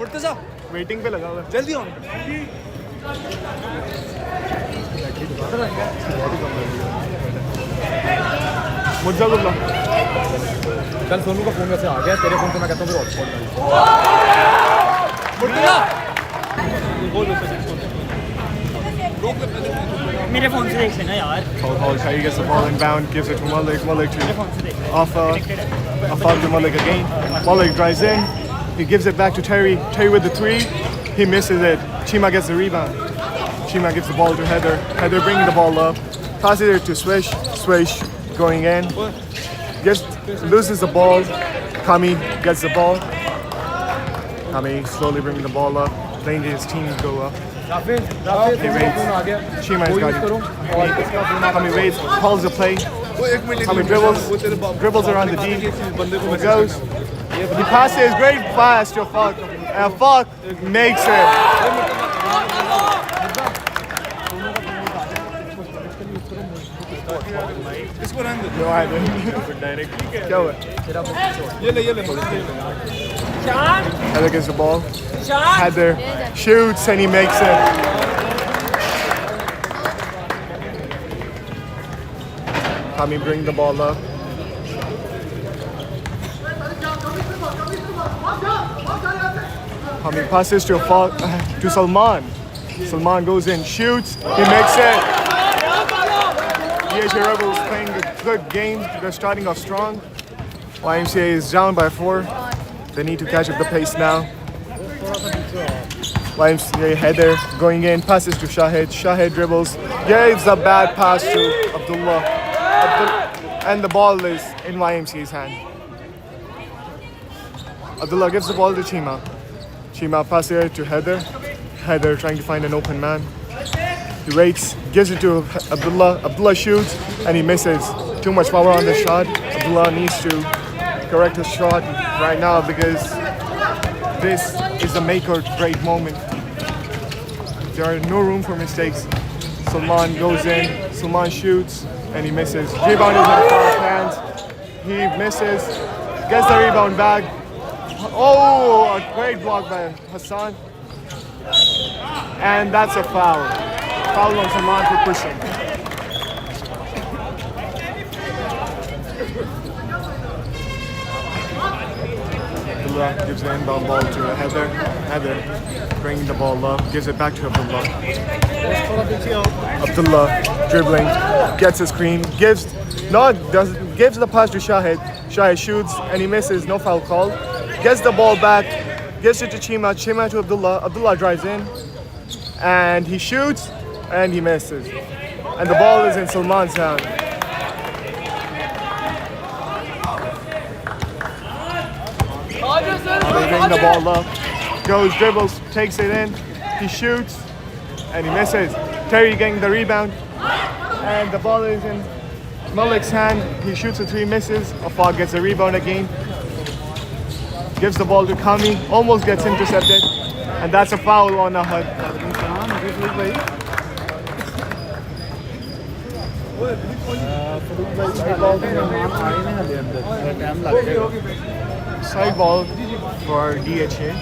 Murtaza waiting पे लगा हुआ है जल्दी ऑन मुर्तजा कल सोनू का फोन वैसे आ गया तेरे फोन से मैं कहता हूँ फिर हॉटस्पॉट मुर्तजा मेरे फोन से देख लेना यार Shai gets the ball inbound, gives it to Malik to off to Malik again. Malik drives in, he gives it back to Terry with the three, he misses it. Chima gets the rebound. Chima gives the ball to Heather bringing the ball up, passes it to Swish going in, loses the ball. Kami gets the ball. Kami slowly bringing the ball up, letting his team go up. Rafael He waits. Chima has got it. Kami waits, calls the play. Kami dribbles around the D. He goes. He passes great pass to Falk. And Falk makes it. इसको run they No, I didn't. Go it. ये ले Heather gets the ball. Heather shoots and he makes it. Kami bring the ball up. Kami passes to Salman. Salman goes in, shoots, he makes it. DHA Rebels playing a good game. They're starting off strong. YMCA is down by 4. They need to catch up the pace now. YMCA Heather going in, passes to Shahid. Shahid dribbles, gives a bad pass to Abdullah. And the ball is in YMCA's hand. Abdullah gives the ball to Chima. Chima passes it to Heather. Heather trying to find an open man. He waits, gives it to Abdullah. Abdullah shoots and he misses. Too much power on the shot. Abdullah needs to correct his shot right now because this is a make or break moment. There are no room for mistakes. Salman goes in, Salman shoots and he misses. Rebound is in Farah's hands. He misses, gets the rebound back. Oh, a great block by Hassan. And that's a foul. Foul on Salman for pushing. Abdullah gives the inbound ball to Heather. Heather bringing the ball up, gives it back to Abdullah. Abdullah dribbling, gets a screen, gives the pass to Shahid. Shahid shoots and he misses, no foul call. Gets the ball back, gives it to Chima. Chima to Abdullah. Abdullah drives in and he shoots and he misses. And the ball is in Salman's hand. They bring the ball up, goes, dribbles, takes it in, he shoots, and he misses. Terry getting the rebound, and the ball is in Malik's hand. He shoots a 3, misses. Afaq gets a rebound again, gives the ball to Kami, almost gets intercepted, and that's a foul on Ahad. Side ball for DHA.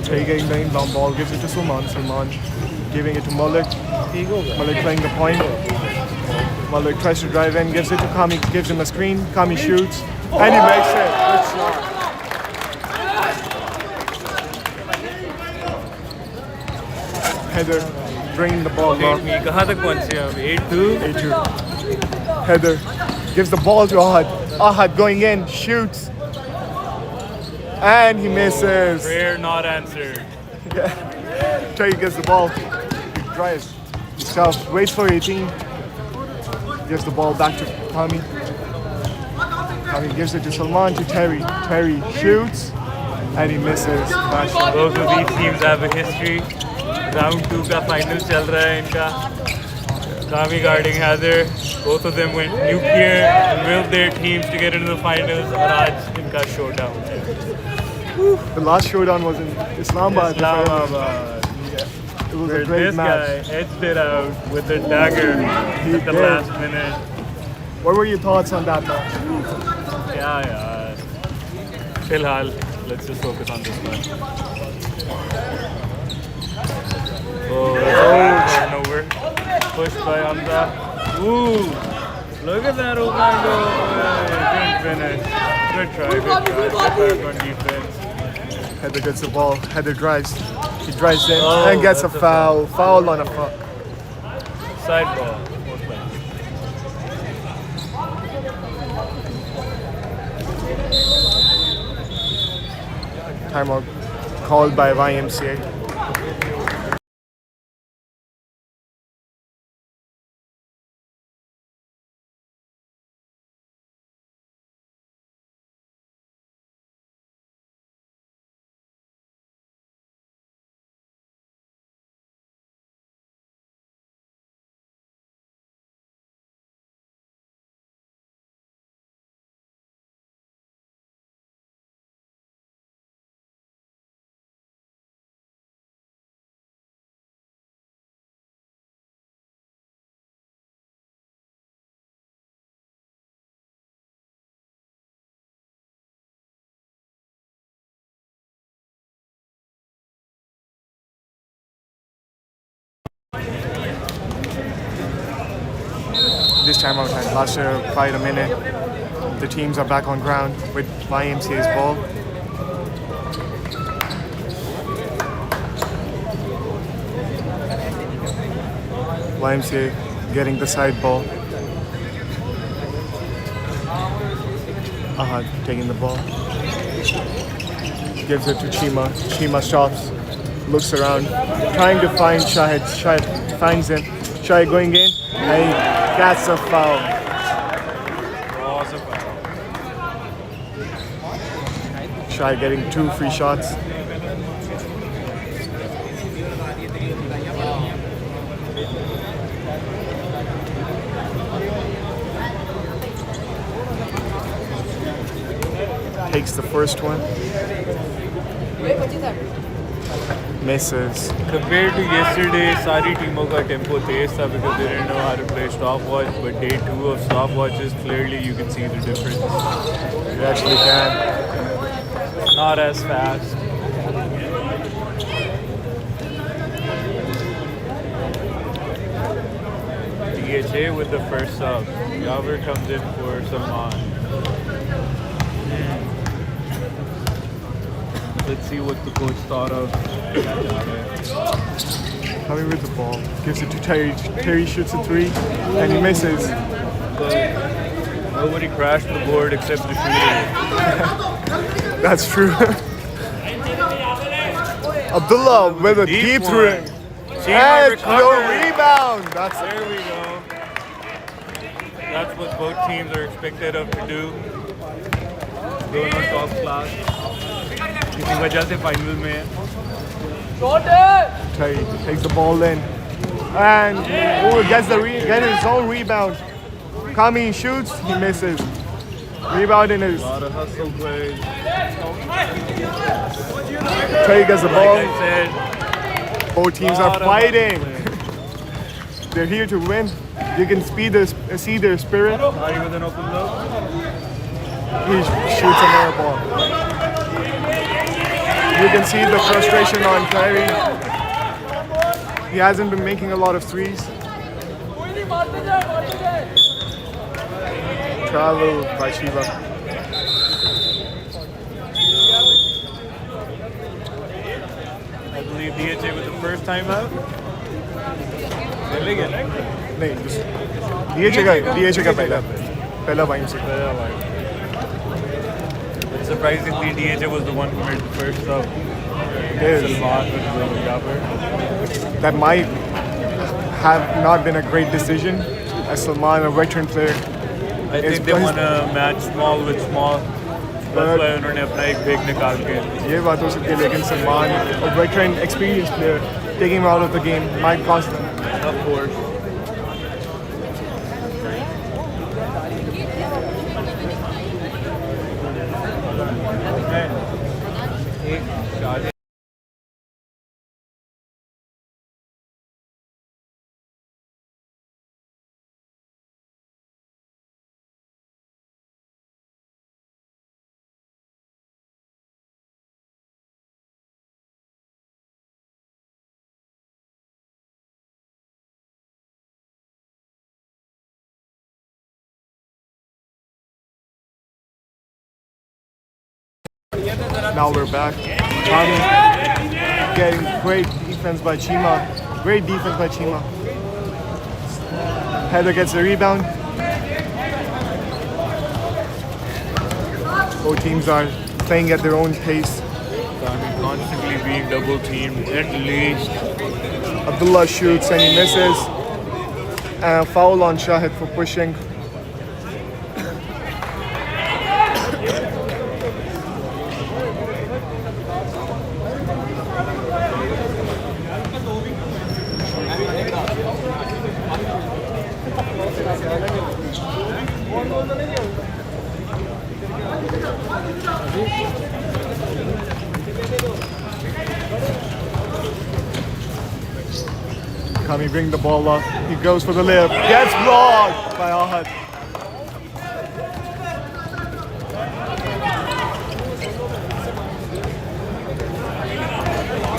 Terry getting the inbound ball, gives it to Salman. Salman giving it to Malik. Malik playing the point. Malik tries to drive in, gives it to Kami, gives him a screen. Kami shoots, and he makes it. Good shot. Heather bringing the ball up. कहाँ तक पहुँचे हम 8-2 Heather gives the ball to Ahad. Ahad going in, shoots, and he misses. prayer not answered Terry gets the ball. He drives himself, waits for 18. Gives the ball back to Kami. Kami gives it to Salman to Terry. Terry shoots, and he misses. both of these teams have a history round 2 का final चल रहा है इनका Kami guarding Heather both of them went nuclear and willed their teams to get into the finals और आज इनका showdown The last showdown was in Islamabad. It was a where great this match. guy edged it out with a dagger at the last minute What were your thoughts on that match? Yeah. Filhal, let's just focus on this one. Oh, that's a turnover. Pushed by Hamza. Ooh, look at that open goal. Good finish. Good try. Get back on defense. Heather gets the ball. Heather drives. He drives in Oh, and gets a that's a foul. Foul on a foul. Side ball. Timeout called by YMCA. This timeout has lasted quite a minute. The teams are back on ground with YMCA's ball. YMCA getting the side ball. Ahad taking the ball. Gives it to Chima. Chima stops, looks around, trying to find Shahid. Shahid finds him. Shahid going in, and he gets a foul. Shahid getting 2 free shots. Takes the first one. Misses. Compared to yesterday, सारी टीमों का tempo तेज था because they didn't know how to play stopwatch. But day 2 of stopwatches, clearly you can see the difference. You actually can. Not as fast. DHA with the first sub. Yaver comes in for Salman. Let's see what the coach thought of. Coming with the ball. Gives it to Terry. Terry shoots a 3 and he misses. Nobody crashed the board except the shooter. That's true. Abdullah with a deep three. And your rebound. That's There we go. That's what both teams are expected of to do. Dono top class. किसी वजह से final में है. Terry takes the ball in and gets his own rebound. Kami shoots, he misses. Rebound in his. Lot of hustle plays. Terry gets the ball. Like I said, Both teams are lot of fighting. hustle They're here to win. You can see their spirit. Ari with an open look. He shoots another ball. You can see the frustration on Terry. He hasn't been making a lot of threes. Travel by Shiva. I believe DHA was the first time out. चले गए ना? नहीं DHA का पहला वाइम से. But surprisingly, DHA was the one who made the first sub. Yes. Salman with Yaver. That might have not been a great decision, as Salman, a veteran player. I think they want to match small with small. That's why उन्होंने अपना एक big निकाल के. ये बात हो सकती है, लेकिन Salman, a veteran, experienced player, taking him out of the game might cost them. Of course. Now we're back. Tommy getting great defense by Chima. Great defense by Chima. Heather gets the rebound. Both teams are playing at their own pace. Constantly being double teamed at least. Abdullah shoots and he misses. And a foul on Shahid for pushing. Kami bring the ball up. He goes for the layup. Gets blocked by Ahad.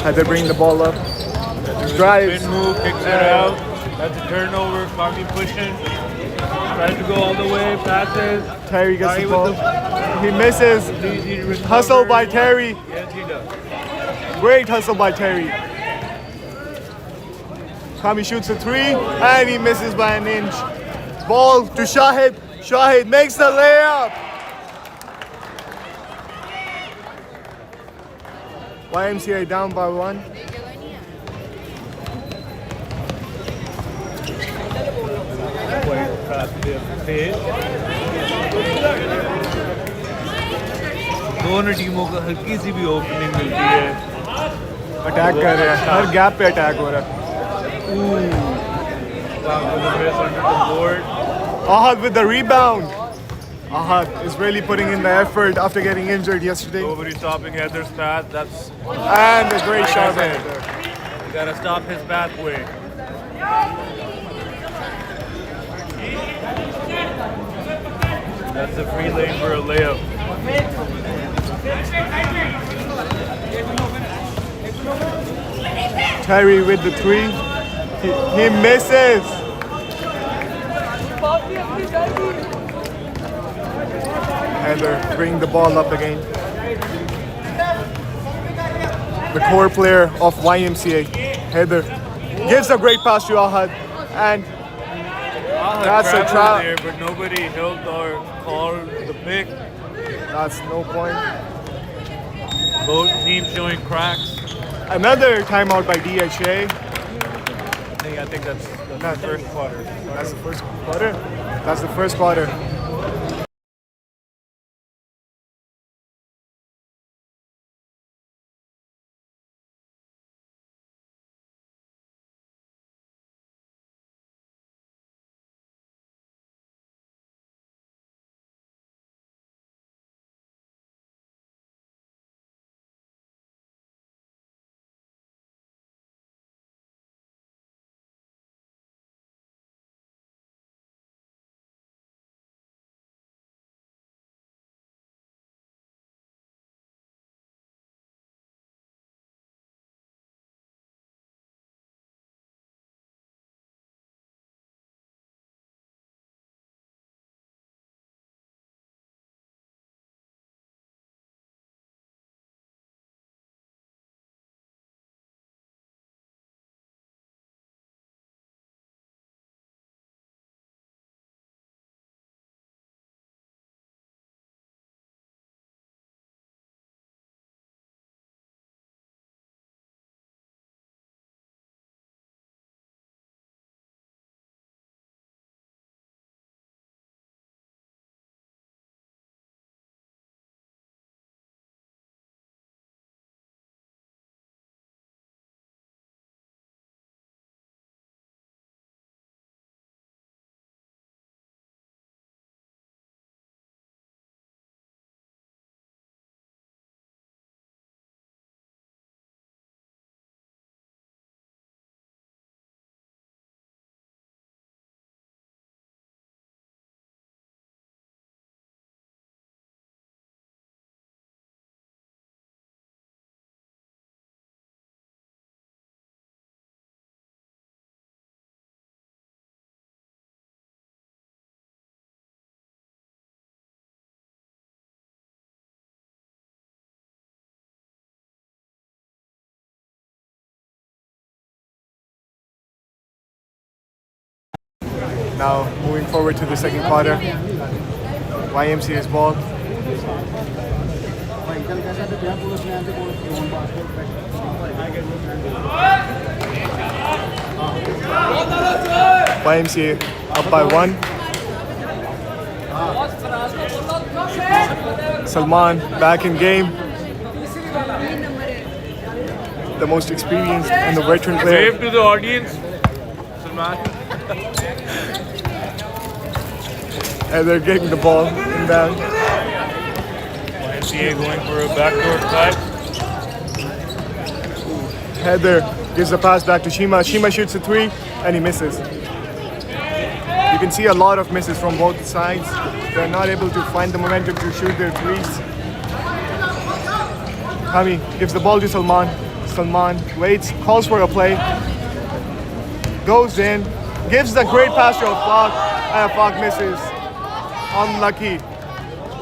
Had to bring the ball up. Drives. Spin move, kicks it out. That's a turnover. Kami pushing. Tries to go all the way. Passes. Terry gets the Terry ball. with He misses. Easy to recover. Hustle by Terry. Yes, he does. Great hustle by Terry. Kami shoots a three and he misses by an inch. Ball to Shahid. Shahid makes the layup. YMCA down by one. दोनों टीमों को हल्की सी भी opening मिलती है. Attack कर रहे हैं. हर गैप पे अटैक हो रहा है. Ahad with the rebound. Ahad is really putting in the effort after getting injured yesterday. Nobody stopping Heather's path. That's And a great shot by said. Heather. You gotta stop his pathway. That's a free lane for a layup. Terry with the three. He misses. Heather bring the ball up again. The core player of YMCA, Heather, gives a great pass to Ahad. And that's a trap. There, but nobody held or called the pick. That's no point. Both teams showing cracks. Another timeout by DHA. I think that's the first quarter. That's the first quarter. That's the first quarter. Now moving forward to the second quarter. YMCA's ball. YMCA up by 1. Salman back in game. The most experienced and the veteran player. Wave to the audience. Salman. And they're getting the ball inbound. YMCA going for a backdoor cut. Heather gives the pass back to Shima. Shima shoots a 3 and he misses. You can see a lot of misses from both sides. They're not able to find the momentum to shoot their 3s. Hami gives the ball to Salman. Salman waits, calls for a play. Goes in, gives the great pass to Afaq, and Afaq misses. Unlucky.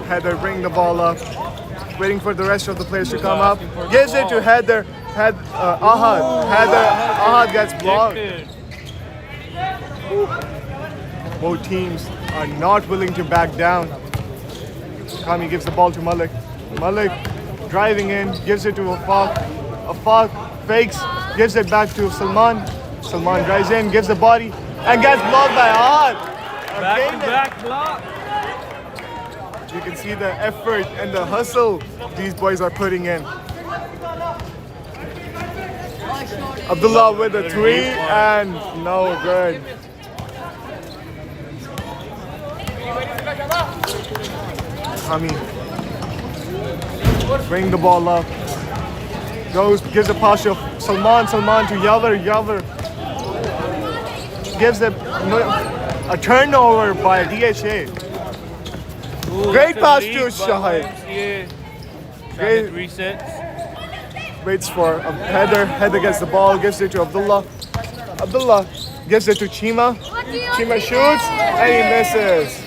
Heather bring the ball up. Waiting for the rest of the players to come up. Gives it to Heather. Ahad. Ahad gets blocked. Both teams are not willing to back down. Kami gives the ball to Malik. Malik driving in, gives it to Afaq. Afaq fakes, gives it back to Salman. Salman drives in, gives the body, and gets blocked by Ahad. Back block. You can see the effort and the hustle these boys are putting in. Abdullah with a 3 and no good. Hami bring the ball up. Gives a pass to Salman to Yavar. Gives a turnover by DHA. Great pass to Shahid. Great resets. Waits for Heather. Heather gets the ball, gives it to Abdullah. Abdullah gives it to Chima. Chima shoots and he misses.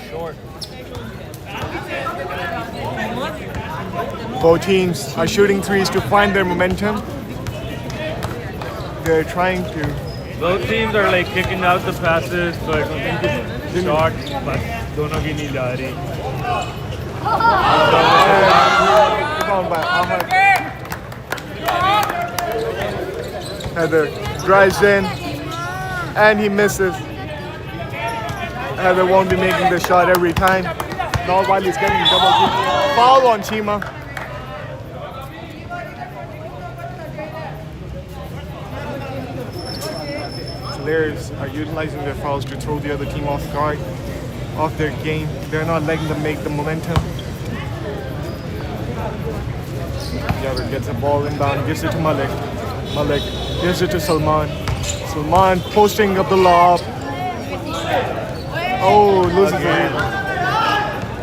Both teams are shooting 3s to find their momentum. They're trying to. Both teams are like kicking out the passes, but short, but dono ki nahi ja rahi. Rebound by Ahad. Heather drives in and he misses. Heather won't be making the shot every time. Not while he's getting double kick. Foul on Chima. Players are utilizing their fouls to throw the other team off guard, off their game. They're not letting them make the momentum. Yavar gets the ball inbound, gives it to Malik. Malik gives it to Salman. Salman posting Abdullah up. Oh, loses the lead.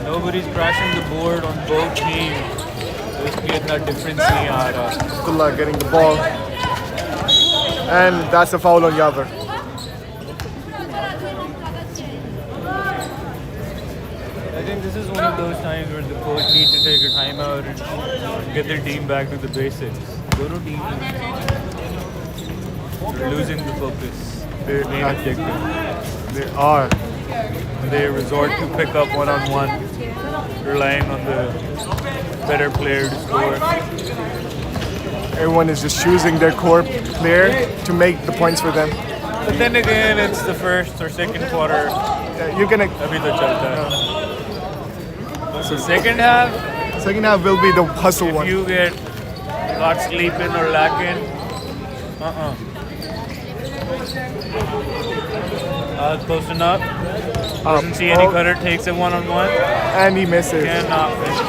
Nobody's crashing the board on both teams. इसलिए इतना difference नहीं आ रहा. Abdullah getting the ball. And that's a foul on Yavar. I think this is one of those times where the coach needs to take a timeout and get their team back to the basics. Dono teams are losing the focus. Their main objective. They are. They resort to pick up one-on-one, relying on the better player to score. Everyone is just choosing their core player to make the points for them. But then again, it's the first or second quarter. You can. Abhi to chalta hai. So second half, Will be the hustle if one. you get caught sleeping or lacking, posting up. Doesn't see any cutter, takes it one-on-one. And he misses. Cannot finish it.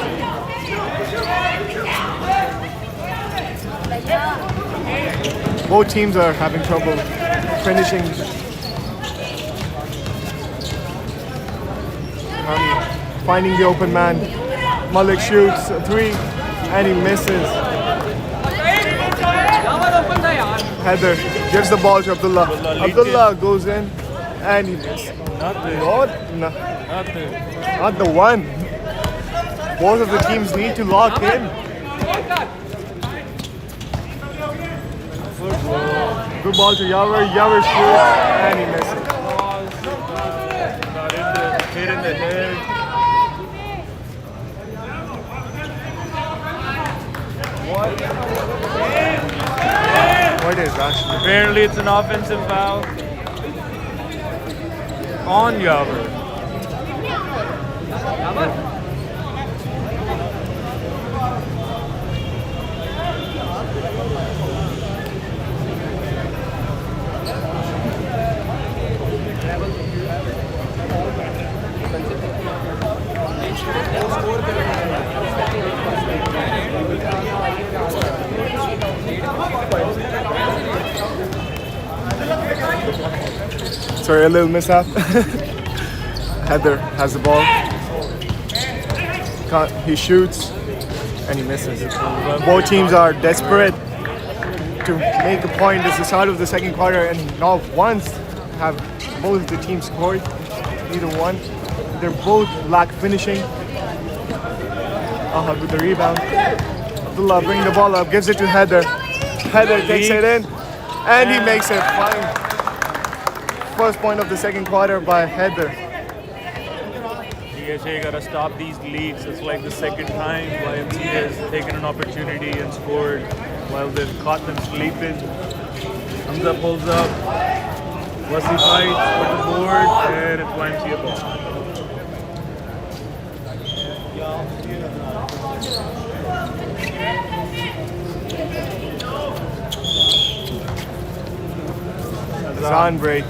Both teams are having trouble finishing. Finding the open man. Malik shoots a 3 and he misses. Heather gives the ball to Abdullah. Abdullah goes in and he misses. Not the one. Both of the teams need to lock in. Good ball to Yavar. Yavar shoots and he misses. Normally it's an offensive foul on Yaver. Sorry, a little mishap. Heather has the ball. He shoots and he misses. Both teams are desperate to make a point. It's the start of the second quarter and not once have both of the teams scored. Either one. They're both lack finishing. Ahad with the rebound. Abdullah bring the ball up, gives it to Heather. Heather takes it in and he makes it fine. First point of the second quarter by Heather. DHA gotta stop these leaks. It's like the second time YMCA has taken an opportunity and scored while they've caught them sleeping. Hamza pulls up. Wasi fights for the board and it's YMCA ball. Zone break.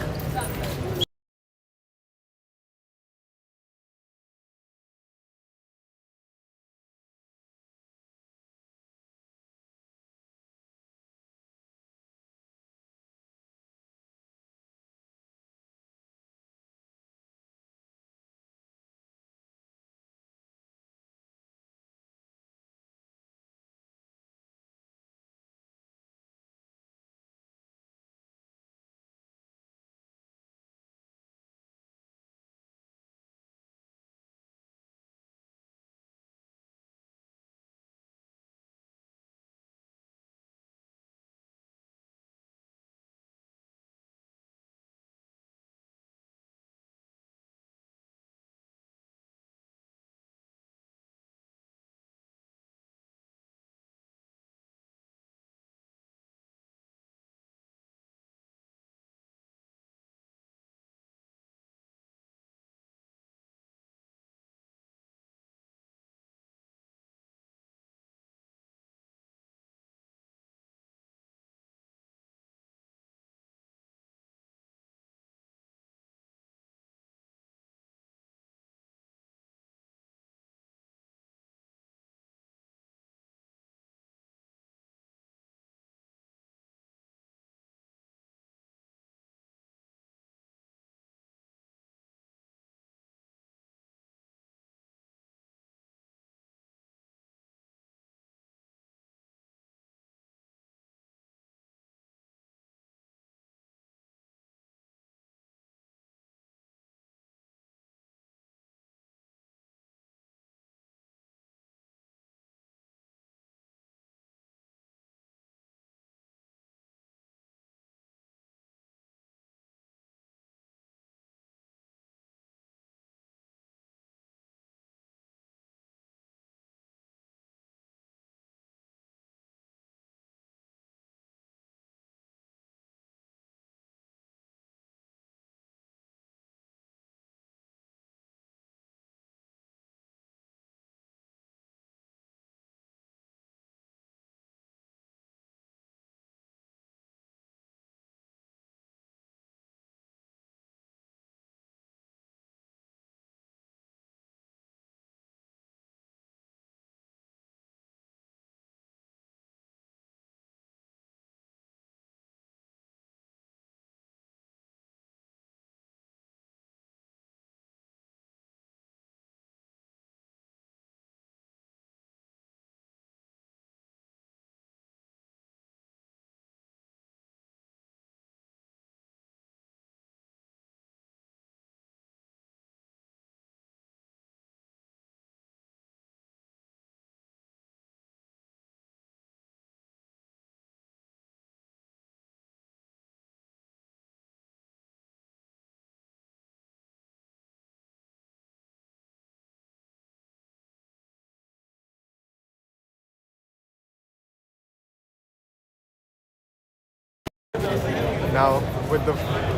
Now with the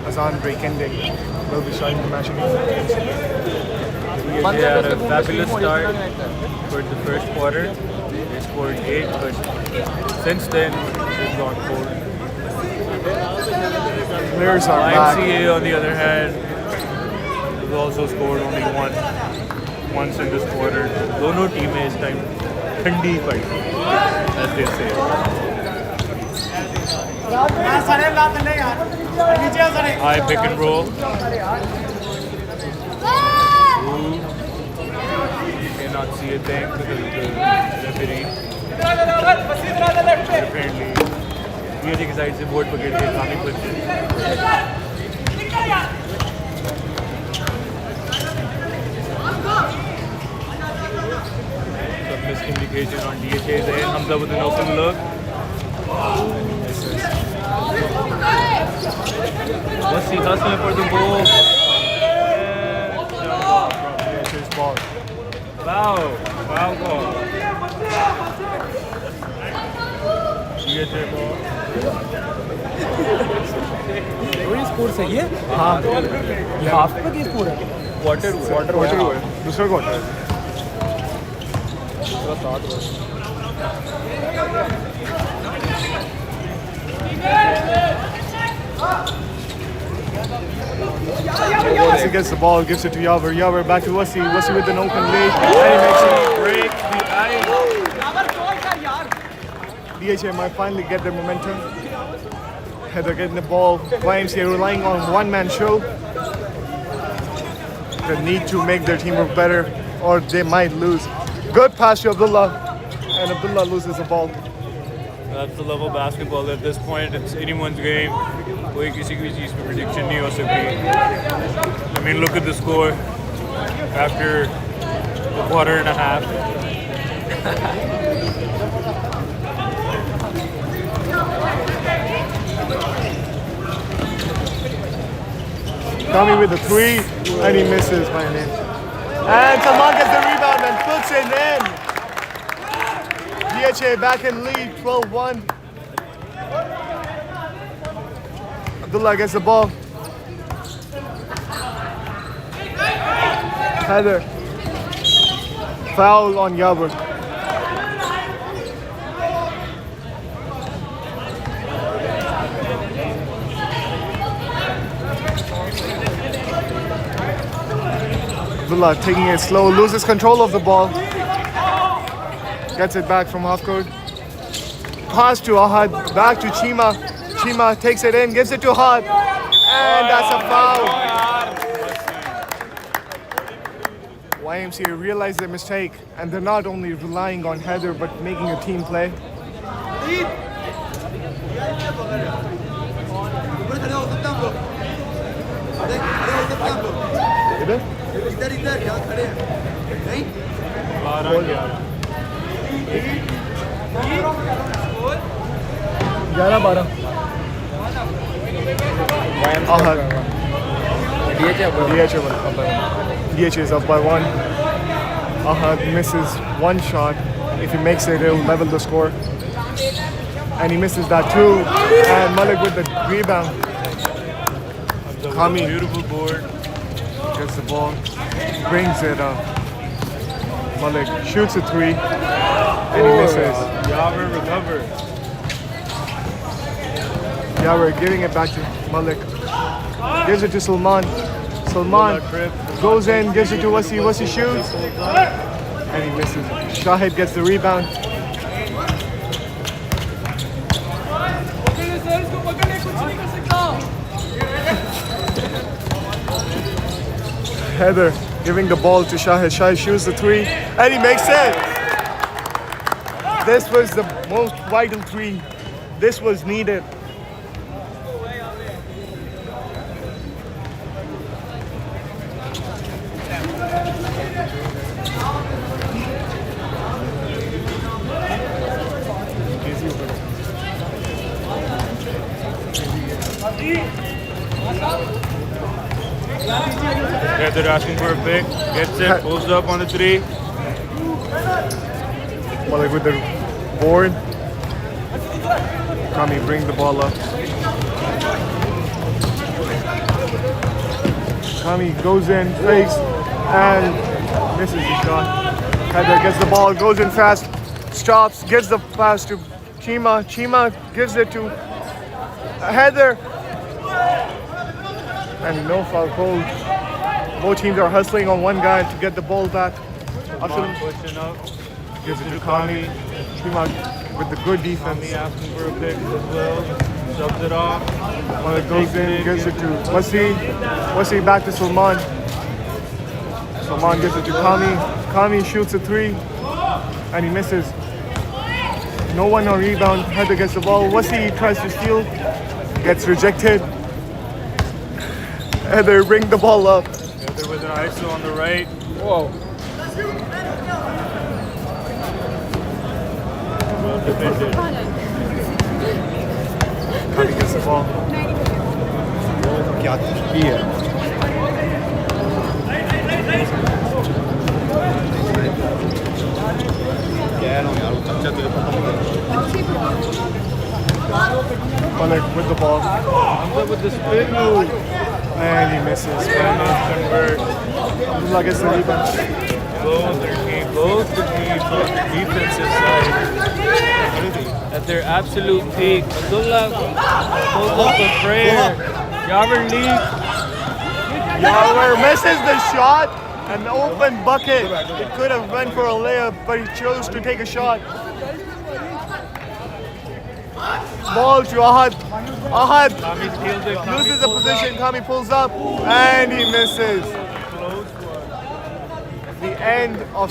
Azan break ending, we'll be starting the match again. They had a fabulous start for the first quarter. They scored 8, but since then they've gone cold. Players are back. YMCA on the other hand has also scored only once in this quarter. Dono team is time thandi padi, as they say. High pick and roll. Ooh. You cannot see a thing because of the referee. Apparently, DHA की side से board पकड़ के काफी कुछ some miscommunication on DHA's end. Hamza with an open look. What's he hustling for the ball? DHA's ball. Wow ball. DHA ball. वही score सही है हाँ ये हाफ पे की स्कोर है Quarter हुआ है दूसरा क्वार्टर है Wasi gets the ball, gives it to Yaver. Yaver back to Wasi. Wasi with an open lead. And he makes it. Break the ice. DHA might finally get their momentum. They're getting the ball. YMCA relying on one-man show. They need to make their team work better or they might lose. Good pass to Abdullah. And Abdullah loses the ball. That's the level of basketball at this point. It's anyone's game. कोई किसी की चीज़ पे prediction नहीं हो सकती. I mean, look at the score after a quarter and a half. Tommy with the three, and he misses by an inch. And Salman gets the rebound and puts it in. DHA back in lead, 12-1. Abdullah gets the ball. Heather. Foul on Yabur. Abdullah taking it slow, loses control of the ball. Gets it back from half court. Pass to Ahad, back to Chima. Chima takes it in, gives it to Ahad. And that's a foul. YMCA realized their mistake and they're not only relying on Heather but making a team play. DHA is up by 1. Ahad misses one shot. If he makes it, he'll level the score. And he misses that too. And Malik with the rebound. Kami Beautiful board. gets the ball, brings it up. Malik shoots a three, and he misses. Yaver recover. Yaver giving it back to Malik. Gives it to Salman. Salman goes in, gives it to Wasi. Wasi shoots, and he misses. Shahid gets the rebound. Heather giving the ball to Shahid. Shahid shoots the three, and he makes it. This was the most vital three. This was needed. Yeah, they're asking for a pick. Gets it, pulls up on the three. Malik with the board. Kami brings the ball up. Kami goes in, fakes, and misses the shot. Heather gets the ball, goes in fast, stops, gives the pass to Chima. Chima gives it to Heather. And no foul called. Both teams are hustling on one guy to get the ball back. After pushing up, Gives it to Kami. Chima with the good defense. Kami asking for a pick as well. Subs it off. When it goes in, gives it to Wasi. Wasi back to Salman. Salman gives it to Kami. Kami shoots a three and he misses. No one on rebound. Heather gets the ball. Wasi tries to steal. Gets rejected. Heather bring the ball up. Heather with an ISO on the right. Whoa. Well defended. Kami gets the ball. Malik with the ball. Hamza with the spin move. And he misses. Convert. Abdullah gets the rebound. Both the teams on the defensive side at their absolute peak. Abdullah pulls up a prayer. Yaver leads. Yaver misses the shot. An open bucket. It could have went for a layup, but he chose to take a shot. Ball to Ahad. Ahad Kami steals it. Kami loses the pulls position. up. Kami pulls up and he misses. Close one. The end of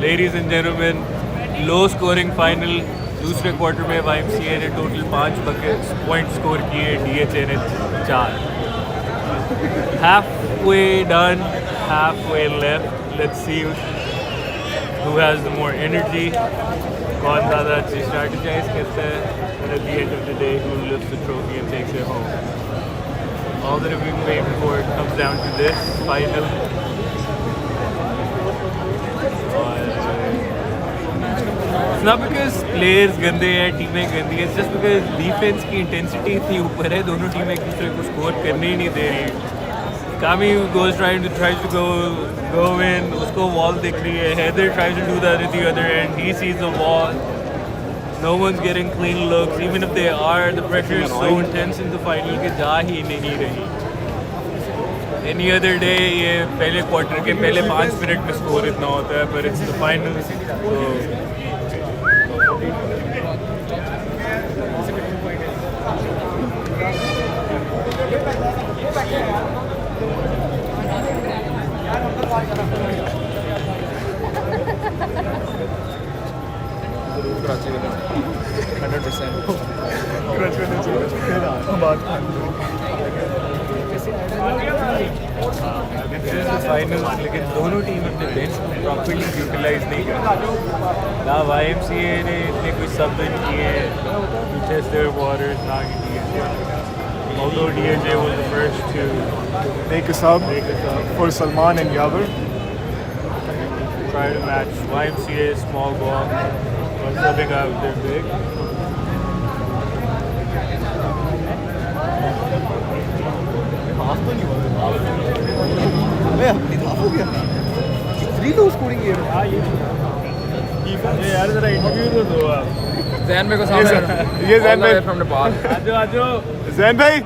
Ladies and gentlemen, low scoring final. दूसरे quarter में YMCA ने total 5 point score किए, DHA ने 4. Halfway done, halfway left. Let's see who has the more energy. कौन ज़्यादा अच्छी strategize करता है. And at the end of the day, who lifts the trophy and takes it home. All that we've been waiting for comes down to this final. It's not because players गंदे हैं, टीमें गंदी है. It's just because defense की intensity इतनी ऊपर है, दोनों टीमें एक दूसरे को score करने ही नहीं दे रही. Kami tries to go in, उसको wall दिख रही है. Heather tries to do that at the other end. He sees the wall. No one's getting clean looks. Even if they are, the pressure is so intense in the final कि जा ही नहीं रही. Any other day, ये पहले quarter के पहले 5 minute में score इतना होता है, but it's the final. So, Karachi winner. 100%. this is the finals, लेकिन दोनों टीम अपने बेंच को प्रॉपर्ली यूटिलाइज नहीं कर. ना YMCA ने इतने कुछ सब किए to test their waters, ना कि DHA. Although DHA was the first to make a sub make a sub, for Salman and Yaver. try to match YMCA small ball, but subbing out their big. ये यार जरा interview तो दो आप जैन भाई को सामने ये जैन भाई फ्रॉम नेपाल आजो आजो जैन भाई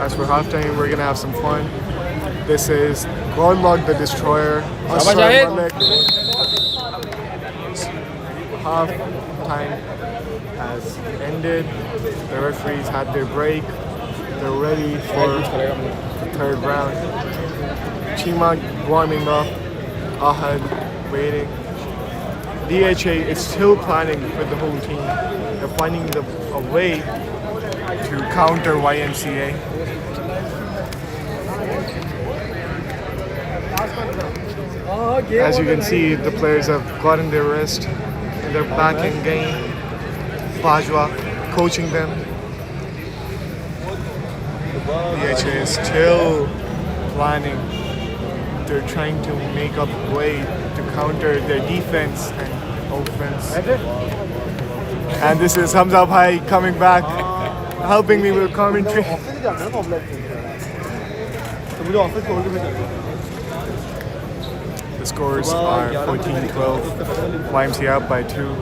As for halftime, we're gonna have some fun. This is Godlog the Destroyer. Malik. Half time has ended. The referees had their break. They're ready for the third round. Chima warming up. Ahad waiting. DHA is still planning with the whole team. They're finding a way to counter YMCA. As you can see, the players have gotten their rest and they're back in game. Bajwa coaching them. DHA is still planning. They're trying to make up a way to counter their defense and offense. And this is Hamza Bhai coming back, helping me with commentary. The scores are 14-12. YMCA up by 2.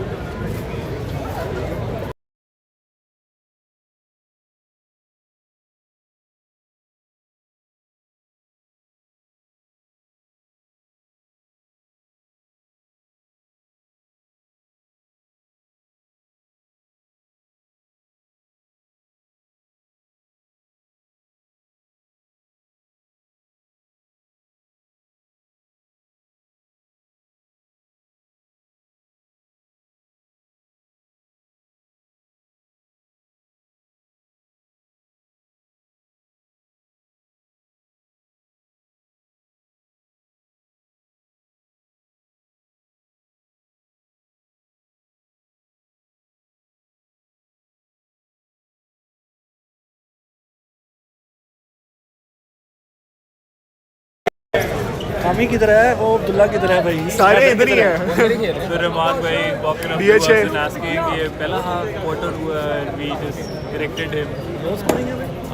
कामी किधर है वो अब्दुल्ला किधर है भाई सारे इधर ही हैं. So Rahman bhai walking up to us DHA. and asking ये पहला quarter हुआ and we just corrected him.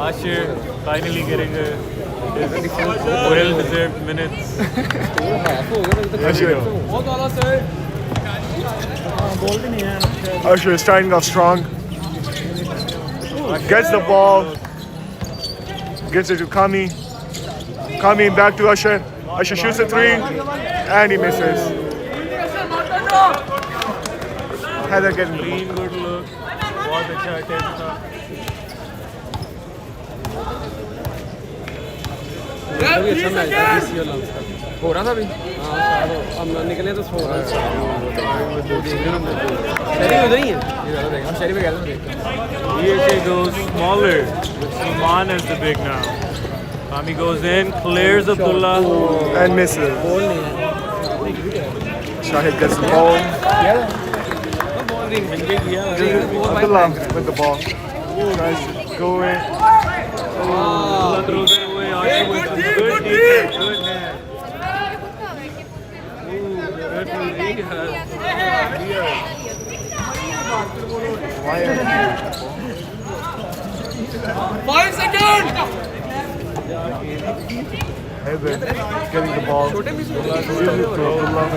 Ashir finally getting a well-deserved minutes. Usher is starting off strong. Gets the ball. Gets it to Kami. Kami back to Usher. Usher shoots a 3 and he misses. Heather getting the Clean, ball. good look. बहुत अच्छा attempt था. हो रहा था अभी हाँ अब निकले तो सो रहा है शहरी उधर ही है शहरी पे गया DHA goes smaller with Salman as the big now. Kami goes in, clears Abdullah. And misses. Shahid gets the ball. Abdullah with the ball. Tries to go in. Abdullah throws it away. Ashir with some good defense. Good hand. Referee has Heather getting the ball. Gives it to Abdullah.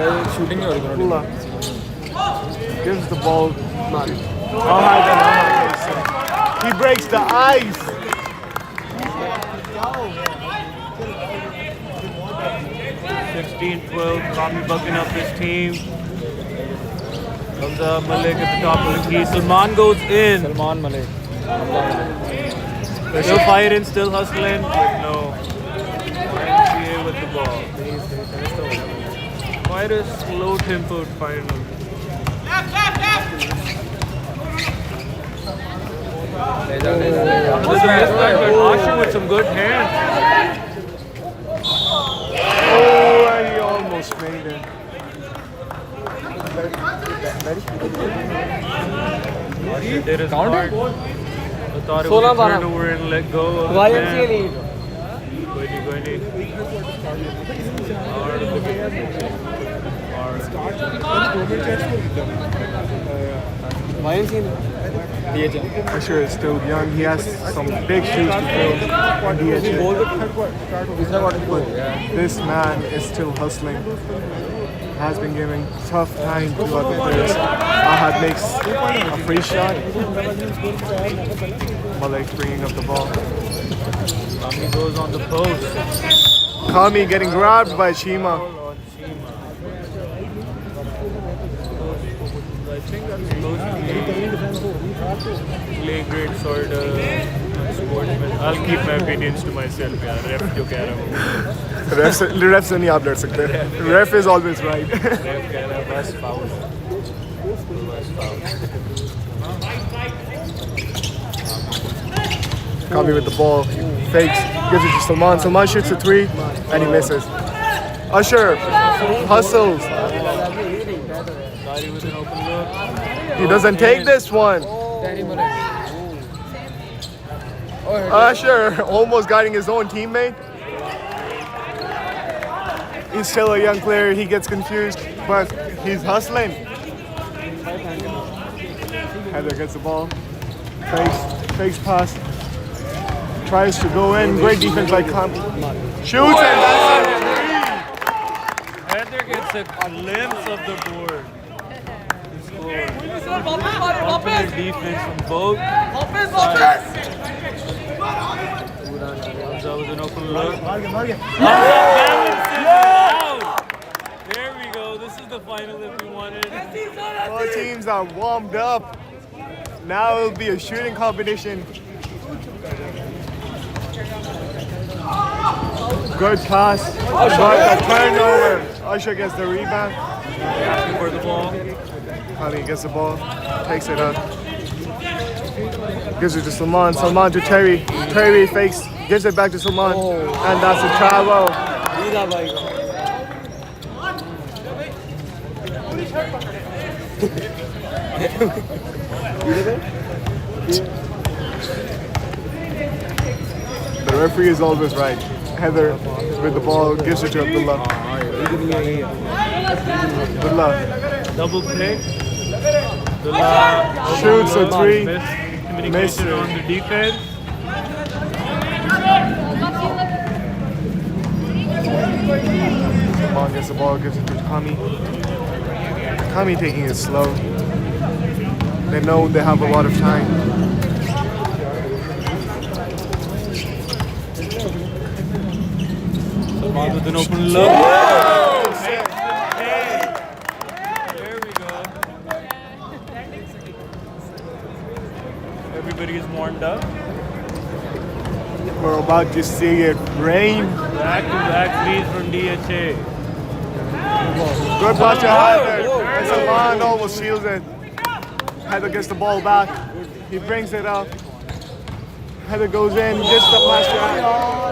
Abdullah gives the ball. He breaks the ice. 16-12, Kami bucking up his team. Hamza Malik at the top of the key. Salman goes in. Salman Malik Still fighting, still hustling, but no. YMCA with the ball. Quite a slow tempoed final. Ashir with some good hands. Oh, and he almost made it. Ashir did his part. I thought it was a turnover and let go of the YMCA man. lead Going YMCA DHA Usher is still young. He has some big shoes to fill in DHA. This man is still hustling. has been giving tough time to other players. Ahad makes a free shot. Malik bringing up the ball. Kami goes on the post. Kami getting grabbed by Chima. I think that's supposed to be play great sort of sportsman. I'll keep my opinions to myself. Yeah, ref जो कह रहा हूँ. Refs से नहीं आप लड़ सकते. Ref is always right. Ref कह रहा है बस foul. Kami with the ball, he fakes, gives it to Salman. Salman shoots a three, and he misses. Usher hustles. Kari with an open look. He doesn't take this one. Usher almost guiding his own teammate. He's still a young player. He gets confused, but he's hustling. Heather gets the ball, fakes pass. Tries to go in. Great defense by Kami. Shoots and that's it. Heather gets a glimpse of the board. He scores. Confident defense from both sides. That was an open look. There we go. This is the final that we wanted. Both teams are warmed up. Now it'll be a shooting competition. Good pass, but a turnover. Usher gets the rebound. Asking for the ball. Kali gets the ball, takes it up. Gives it to Salman. Salman to Terry. Terry fakes, gives it back to Salman. And that's a travel. The referee is always right. Heather with the ball gives it to Abdullah. Abdullah Double pick. shoots a three. Communication on the defense. Salman gets the ball, gives it to Kami. Kami taking it slow. They know they have a lot of time. With an open look. There we go. Everybody is warmed up. We're about to see it rain. Back-to-back threes from DHA. Good pass to Heather. And Salman almost steals it. Heather gets the ball back. He brings it up. Heather goes in, gets the pass to Heather.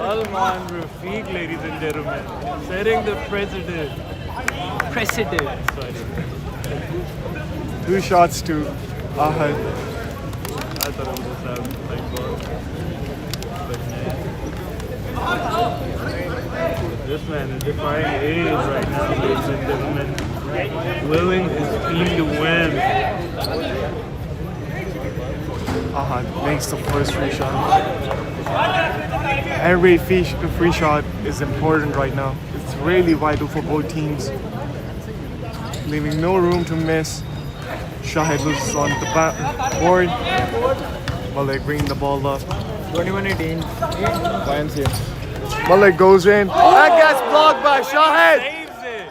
Salman Rafiq, ladies and gentlemen. Setting the precedent. Sorry. 2 shots to Ahad. I thought I would just have like more. But nah. This man is defying age right now, ladies and gentlemen. Willing his team to win. Ahad makes the first free shot. Every free shot is important right now. It's really vital for both teams. Leaving no room to miss. Shahid loses on the board. Malik bringing the ball up. 21-18. YMCA. Malik goes in and gets blocked by Shahid. Saves it.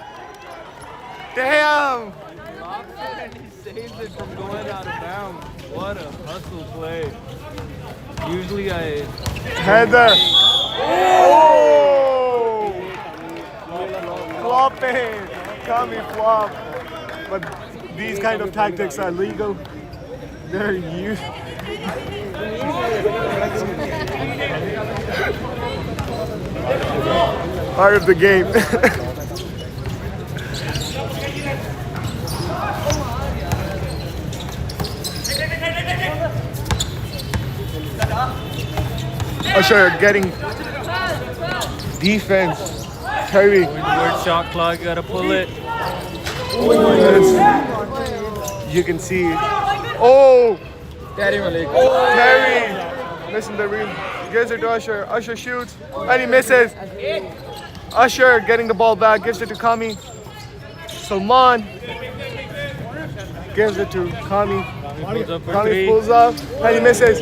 Damn! Blocks it and he saves it from going out of bounds. What a hustle play. Usually Heather. Oh! Flopping. Kami flop. But these kind of tactics are legal. They're used. Part of the game. Usher getting defense. Terry. word shot clock, you gotta pull it. You can see. Oh! Terry Malik. Terry! Missing the rim. Gives it to Usher. Usher shoots and he misses. Usher getting the ball back, gives it to Kami. Salman gives it to Kami. Pulls up for Kami three. pulls up and he misses.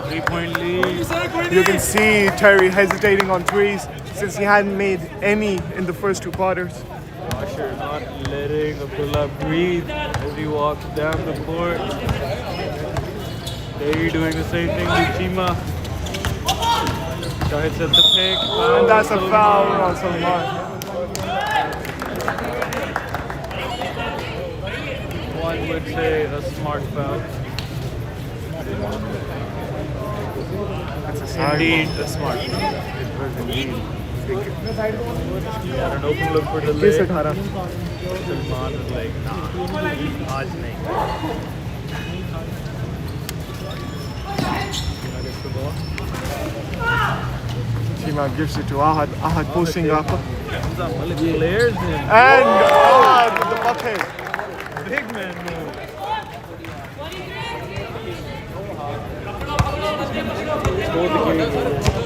3-point lead. You can see Terry hesitating on threes since he hadn't made any in the first 2 quarters. Asher not letting Abdullah breathe as he walks down the court. Terry doing the same thing with Chima. Shahid sets the pick. And that's a foul on Salman. One would say a smart foul. Indeed, a smart foul. It was indeed. He had an open look for the Kiss it, leg. Hara. Salman was like, nah, aaj nahi. Gets the ball. Chima gives it to Ahad. Ahad posting up. Hamza Malik clears him. And Ahad with the bucket. Big man move.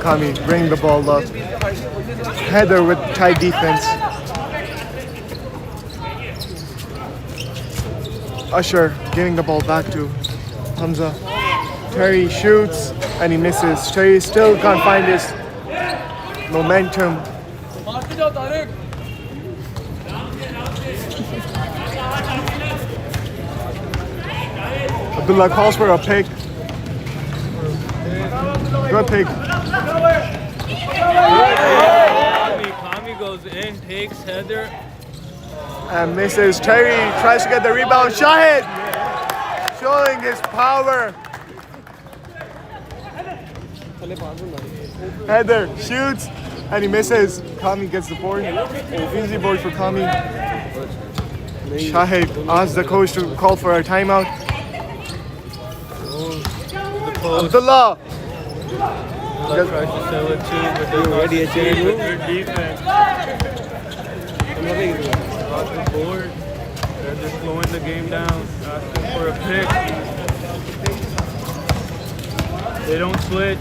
Kami bring the ball up. Heather with tight defense. Usher giving the ball back to Hamza. Terry shoots and he misses. Terry still can't find his momentum. Abdullah calls for a pick. Good pick. Kami goes in, takes Heather. And misses. Terry tries to get the rebound. Shahid showing his power. Heather shoots and he misses. Kami gets the board. Easy board for Kami. Shahid asks the coach to call for a timeout. Abdullah. Tries to sell it too, but there's not DHA with good defense. Got the board. They're just slowing the game down, asking for a pick. They don't switch.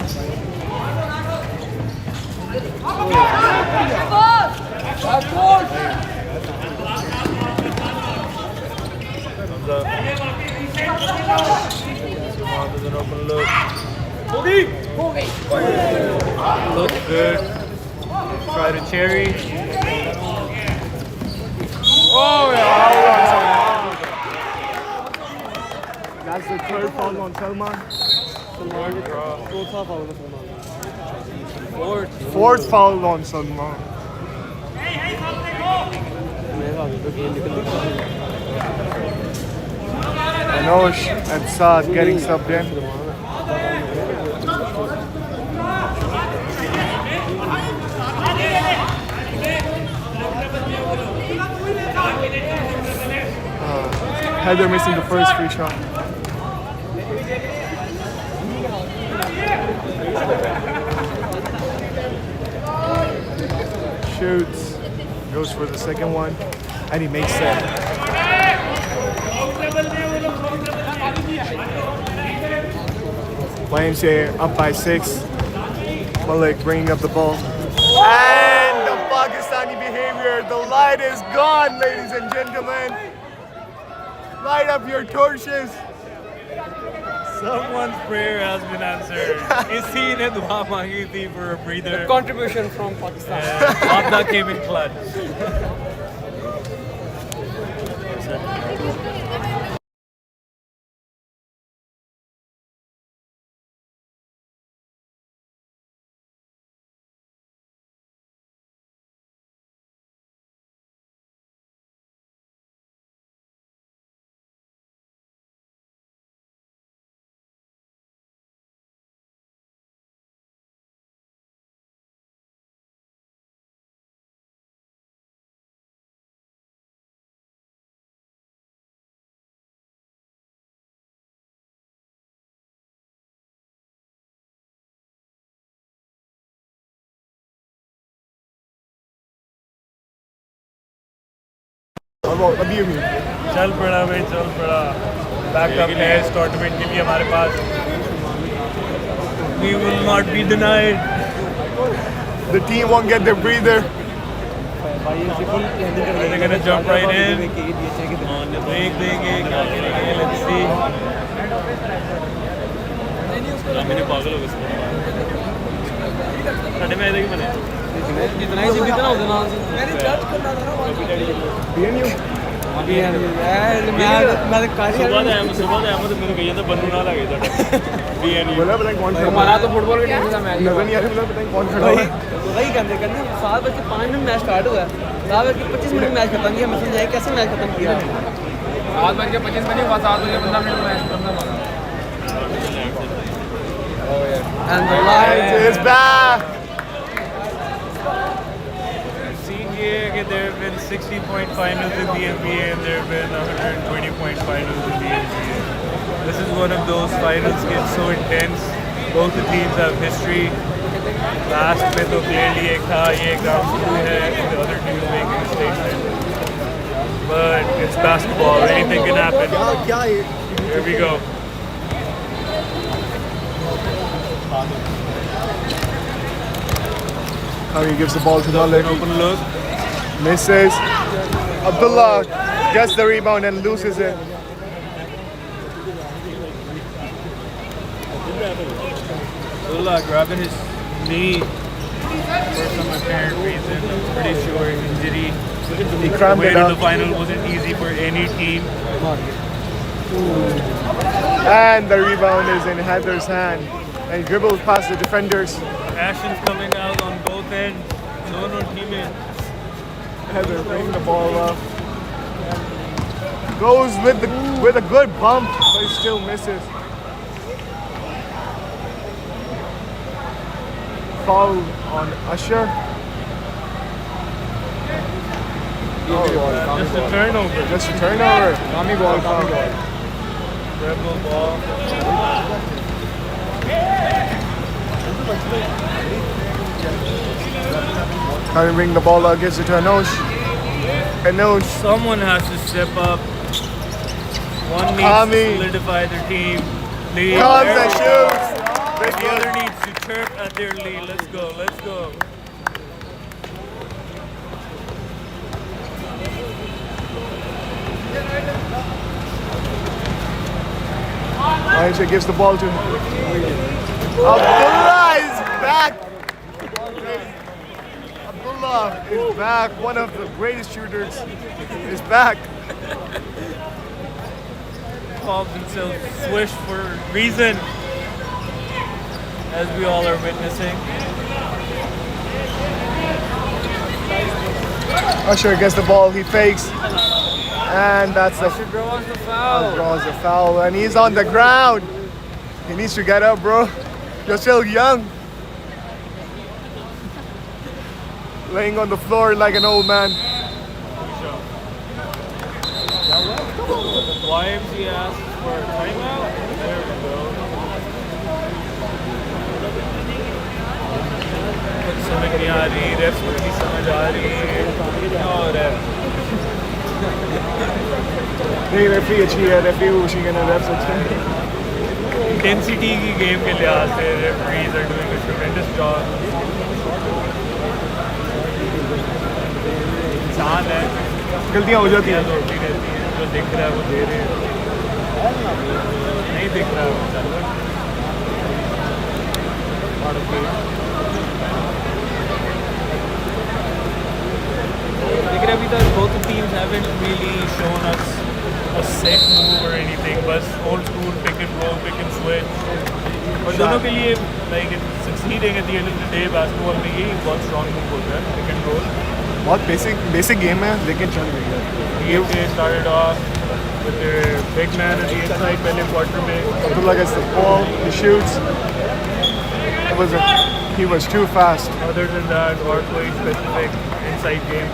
Comes up. There's an open look. Looks good. Try to cherry. Oh yeah. That's the third foul on Salman. Fourth foul on Salman. Anosh and Saad getting subbed in. Heather missing the first free shot. Shoots, goes for the second one, and he makes it. YMCA up by 6. Malik bringing up the ball. And the Pakistani behavior, the light is gone, ladies and gentlemen. Light up your torches. Someone's prayer has been answered. Isi ne dua mangi thi for a breather. Contribution from Pakistan. Abda came in clutch. अभी अभी चल पड़ा भाई चल पड़ा backup है इस tournament के लिए हमारे पास we will not be denied the team won't get their breather. भाई ऐसे फुल हैंडल कर They're gonna jump right in. देख देंगे क्या करेंगे. Let's see. मैंने पागल हो गया. साढ़े में आए थे कि मैंने. जितना ही जितना होता ना मैंने जज करना था BNU मैं कारी सुबह आया तो मैंने कही था बंदू ना लगे था. BNU. बोला पता नहीं कौन खड़ा हमारा तो फुटबॉल का टीम का मैच नजर नहीं आ रहा पता नहीं कौन खड़ा भाई है. वही करने 7:05 में मैच स्टार्ट हुआ है 7:25 मिनट मैच खत्म किया. मैं समझाया कैसे मैच खत्म किया. 7:25 में नहीं हुआ 7:15 मिनट मैच खत्म हुआ. And the light It's back. There have been 60-point finals in the NBA and there have been 120-point finals in the NBA. This is one of those finals gets so intense. Both the teams have history. Last में तो clearly एक था ये ground two है and the other team is making a statement. But it's basketball. Anything can happen. Here we go. Harry gives the ball to Malik. Open look. Misses. Abdullah gets the rebound and loses it. Abdullah grabbing his knee for some apparent reason. I'm pretty sure injury. He cramped The way it to up. the final wasn't easy for any team. And the rebound is in Heather's hand. And he dribbles past the defenders. Passion's coming out on both ends. No teaming. Heather bringing the ball up. Goes with a good bump, but he still misses. Foul on Usher. Just a turnover. Just a turnover. Kami ball Rebel ball. Kami bring the ball up, gives it to Anosh. Anosh. Someone has to step up. One needs Kami. to solidify their team. Lead. Comes There and we go. shoots. The other needs to chirp at their lead. Let's go. Let's go. Aisha gives the ball to Abdullah is back. Abdullah is back. One of the greatest shooters is back. Calls himself Swish for a reason, as we all are witnessing. Usher gets the ball, he fakes. And that's the draws the foul. draws the foul. And he's on the ground. He needs to get up, bro. You're still young. Laying on the floor like an old man. YMCA asks for a timeout. There we go. कुछ समझ नहीं आ रही, refs को नहीं समझ आ रही, और नहीं रेफरी अच्छी है रेफरी उसी के ना रेफ्स अच्छे हैं intensity की game के लिहाज से referees are doing a tremendous job. इंसान है, गलतियां हो जाती हैं होती रहती हैं, जो दिख रहा है वो दे रहे हैं, नहीं दिख रहा है वो चल रहा है. लेकिन अभी तक both teams haven't really shown us a set move or anything, but old school pick and roll, pick and switch. और दोनों के लिए like succeeding at the end of the day basketball में ये बहुत strong move होता है, pick and roll. बहुत बेसिक गेम है लेकिन चल रही है DHA started off with their big man at the inside पहले quarter में. Abdullah gets the ball, he shoots. He was too fast. Other than that, or कोई specific inside game.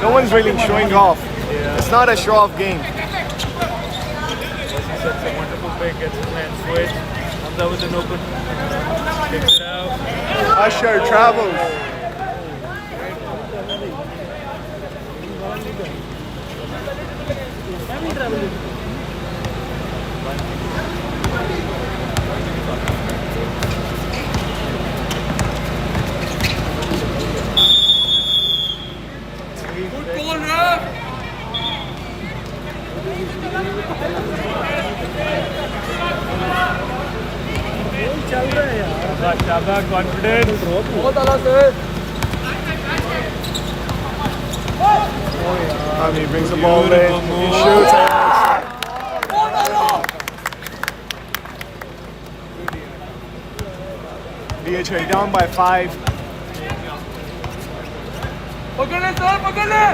No one's really showing off. Yeah. It's not a show-off game. He sets a wonderful pick, gets his man switch, comes out with an open, kicks it out. Usher travels. Shabba, confidence. बहुत आला sir He brings the ball in. He shoots. DHA down by 5. पकड़ ले sir पकड़ ले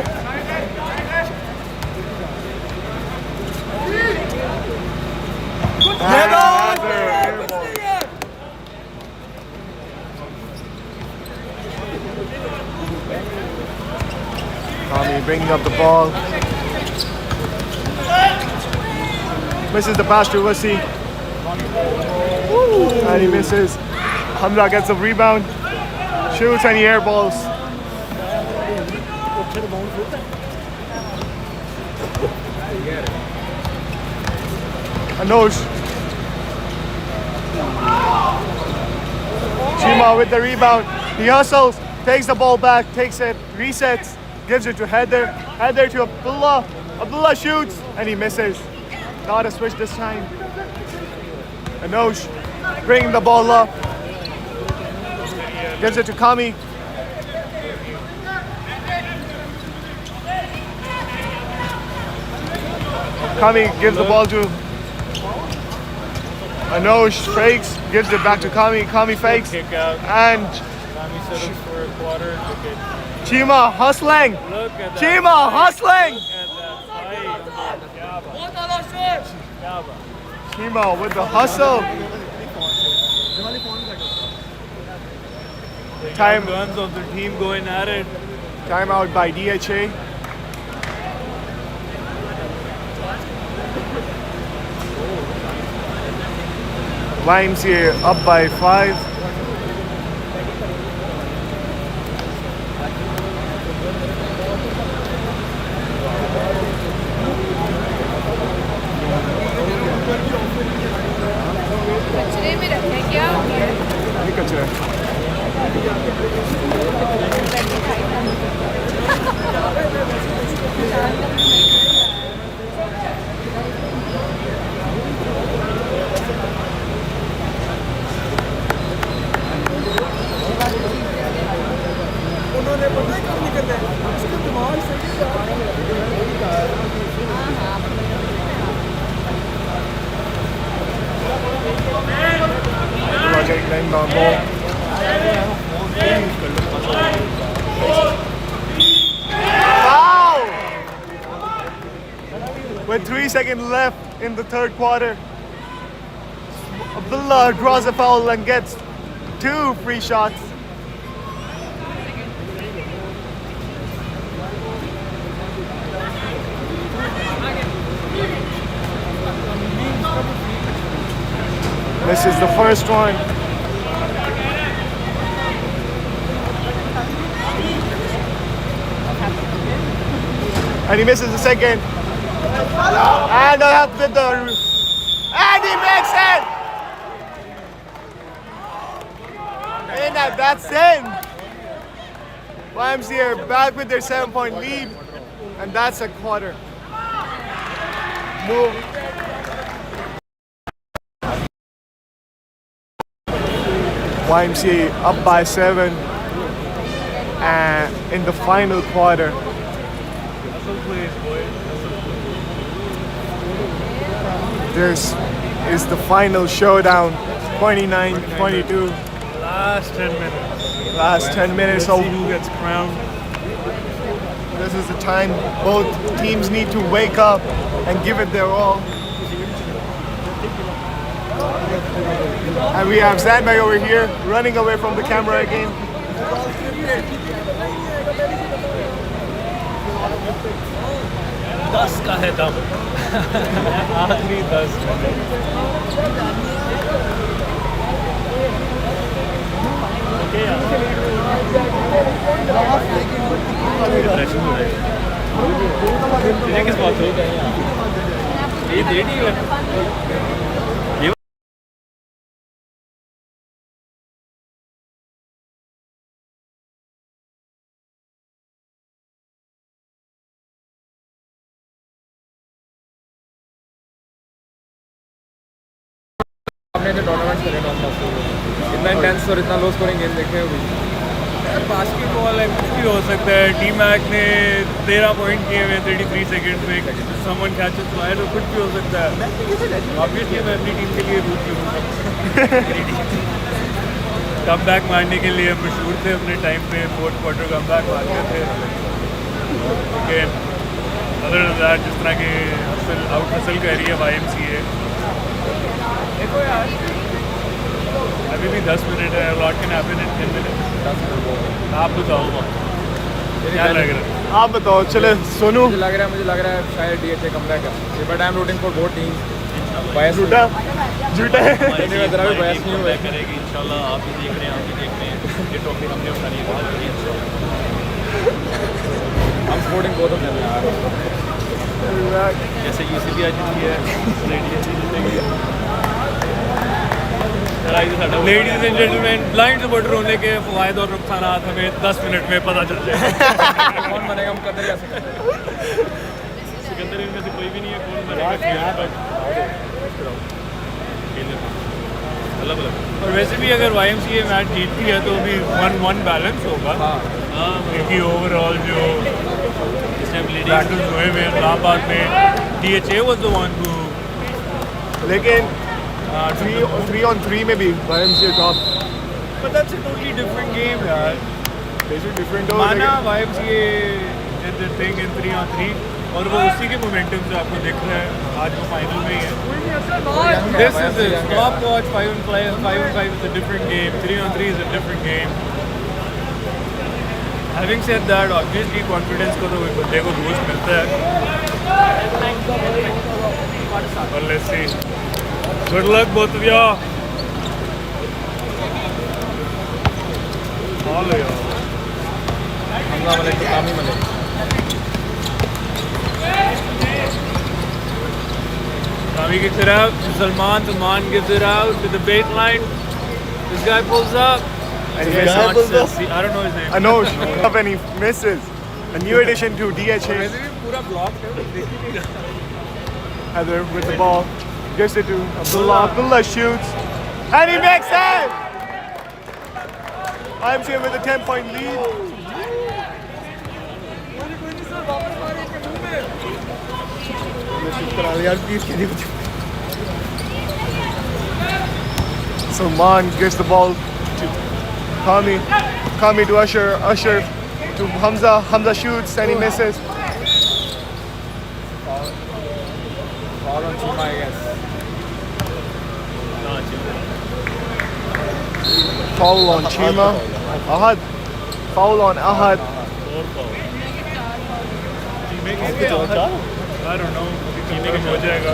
Tommy bringing up the ball. Misses the pass to Wasi. And he misses. Hamza gets a rebound. Shoots and he airballs. Anosh. Chima with the rebound. He hustles, takes the ball back, takes it, resets, gives it to Heather. Heather to Abdullah. Abdullah shoots and he misses. Not a switch this time. Anosh bringing the ball up. Gives it to Kami. Kami gives the ball to Anosh, fakes, gives it back to Kami. Kami fakes. Kick out. And Kami settles for a quarter. Look at Chima hustling. that. Chima hustling. Look at that fight. Shabba. बहुत आला sir Shabba. Chima with the hustle. The Time. young guns of the team going at it. Timeout by DHA. YMCA up by 5. कचरे में रखे क्या ये कचरा है। उन्होंने पता है कब निकलना है उसका दिमाग सही Getting named on ball. Foul! With 3 seconds left in the third quarter, Abdullah draws a foul and gets 2 free shots. Misses the first one. And he misses the second. And I have with the and he makes it! And that's it. YMCA are back with their 7-point lead. And that's a quarter. Move. YMCA up by 7 and in the final quarter. This is the final showdown, 29-22. Last 10 minutes. Last 10 minutes. Let's So see who gets crowned. this is the time both teams need to wake up and give it their all. And we have Zanbay over here running away from the camera again. दस का है दम आखिरी 10 minute किस बात हो ये दे दी है हमने है कि टूर्नामेंट्स करें नॉन बास्केटबॉल इतना इंटेंस और इतना लो स्कोरिंग गेम देखे हो बास्केटबॉल है, कुछ भी हो सकता है। टी-मैक ने 13 पॉइंट किए हुए 33 सेकंड में, समवन कैचेस लाए तो कुछ भी हो सकता है। ऑब्वियसली मैं अपनी टीम के लिए रूट करूँगा। कम बैक मारने के लिए मशहूर थे अपने टाइम पे, फोर्थ क्वार्टर कम बैक मारते थे। लेकिन अदर जिस तरह के आउट हसल कर रही है YMCA, देखो यार अभी भी 10 मिनट है, lot can happen in 10 minute. आप बताओ क्या लग रहा है? आप बताओ। चले सोनू। मुझे लग रहा है शायद DHA कमबैक है, but I am rooting for both teams. Bias झूठा है नहीं, मैं जरा भी बायस नहीं हूँ। करेगी इंशाल्लाह। आप भी देख रहे हैं, आप भी देख रहे हैं, ये ट्रॉफी हमने उठानी है, बहुत बड़ी इंशाल्लाह। हम सपोर्टिंग बोथ ऑफ देम यार। जैसे UCB आज जीती है, ladies and gentleman, blind supporter होने के फ़वाइद और नुकसानात हमें 10 मिनट में पता चल जाएगा। कौन बनेगा हम कदर कैसे सिकंदर इनमें से कोई भी नहीं है, कौन बनेगा अलग अलग। और वैसे भी अगर YMCA मैच जीतती है तो भी 1-1 बैलेंस होगा। क्योंकि ओवरऑल जो बैटल्स हुए हुए इस्लामाबाद में, DHA was the one who, लेकिन 3-on-3 में भी YMCA top. but that's a totally different game यार। डिफरेंट माना YMCA did the thing in 3-on-3 और वो उसी के मोमेंटम से आपको दिख रहा है आज वो फाइनल में ही है। This is a stopwatch, 5-on-5 is a different game, 3-on-3 is a different game. Having said that, obviously confidence को तो बंदे को बूस्ट मिलता है। और let's see. Good luck both of y'all. All of y'all. हमला मलिक तो कामी Malik. Rami kicks it out to Salman gives it out to the baseline. This guy pulls up. And This he guy pulls sucks. up. I don't know his name. Anosh up and he misses. A new addition to DHA. वैसे भी पूरा block है, देख ही नहीं रहा। Heather with the ball. Gives it to Abdullah. Abdullah shoots. And he makes it! YMCA with a 10-point lead. Salman gives the ball to Kami. Kami to Usher. Usher to Hamza. Hamza shoots and he misses. All on Chima, I guess. Foul on Chima. Ahad. Foul on Ahad. I don't know. Team में हो जाएगा।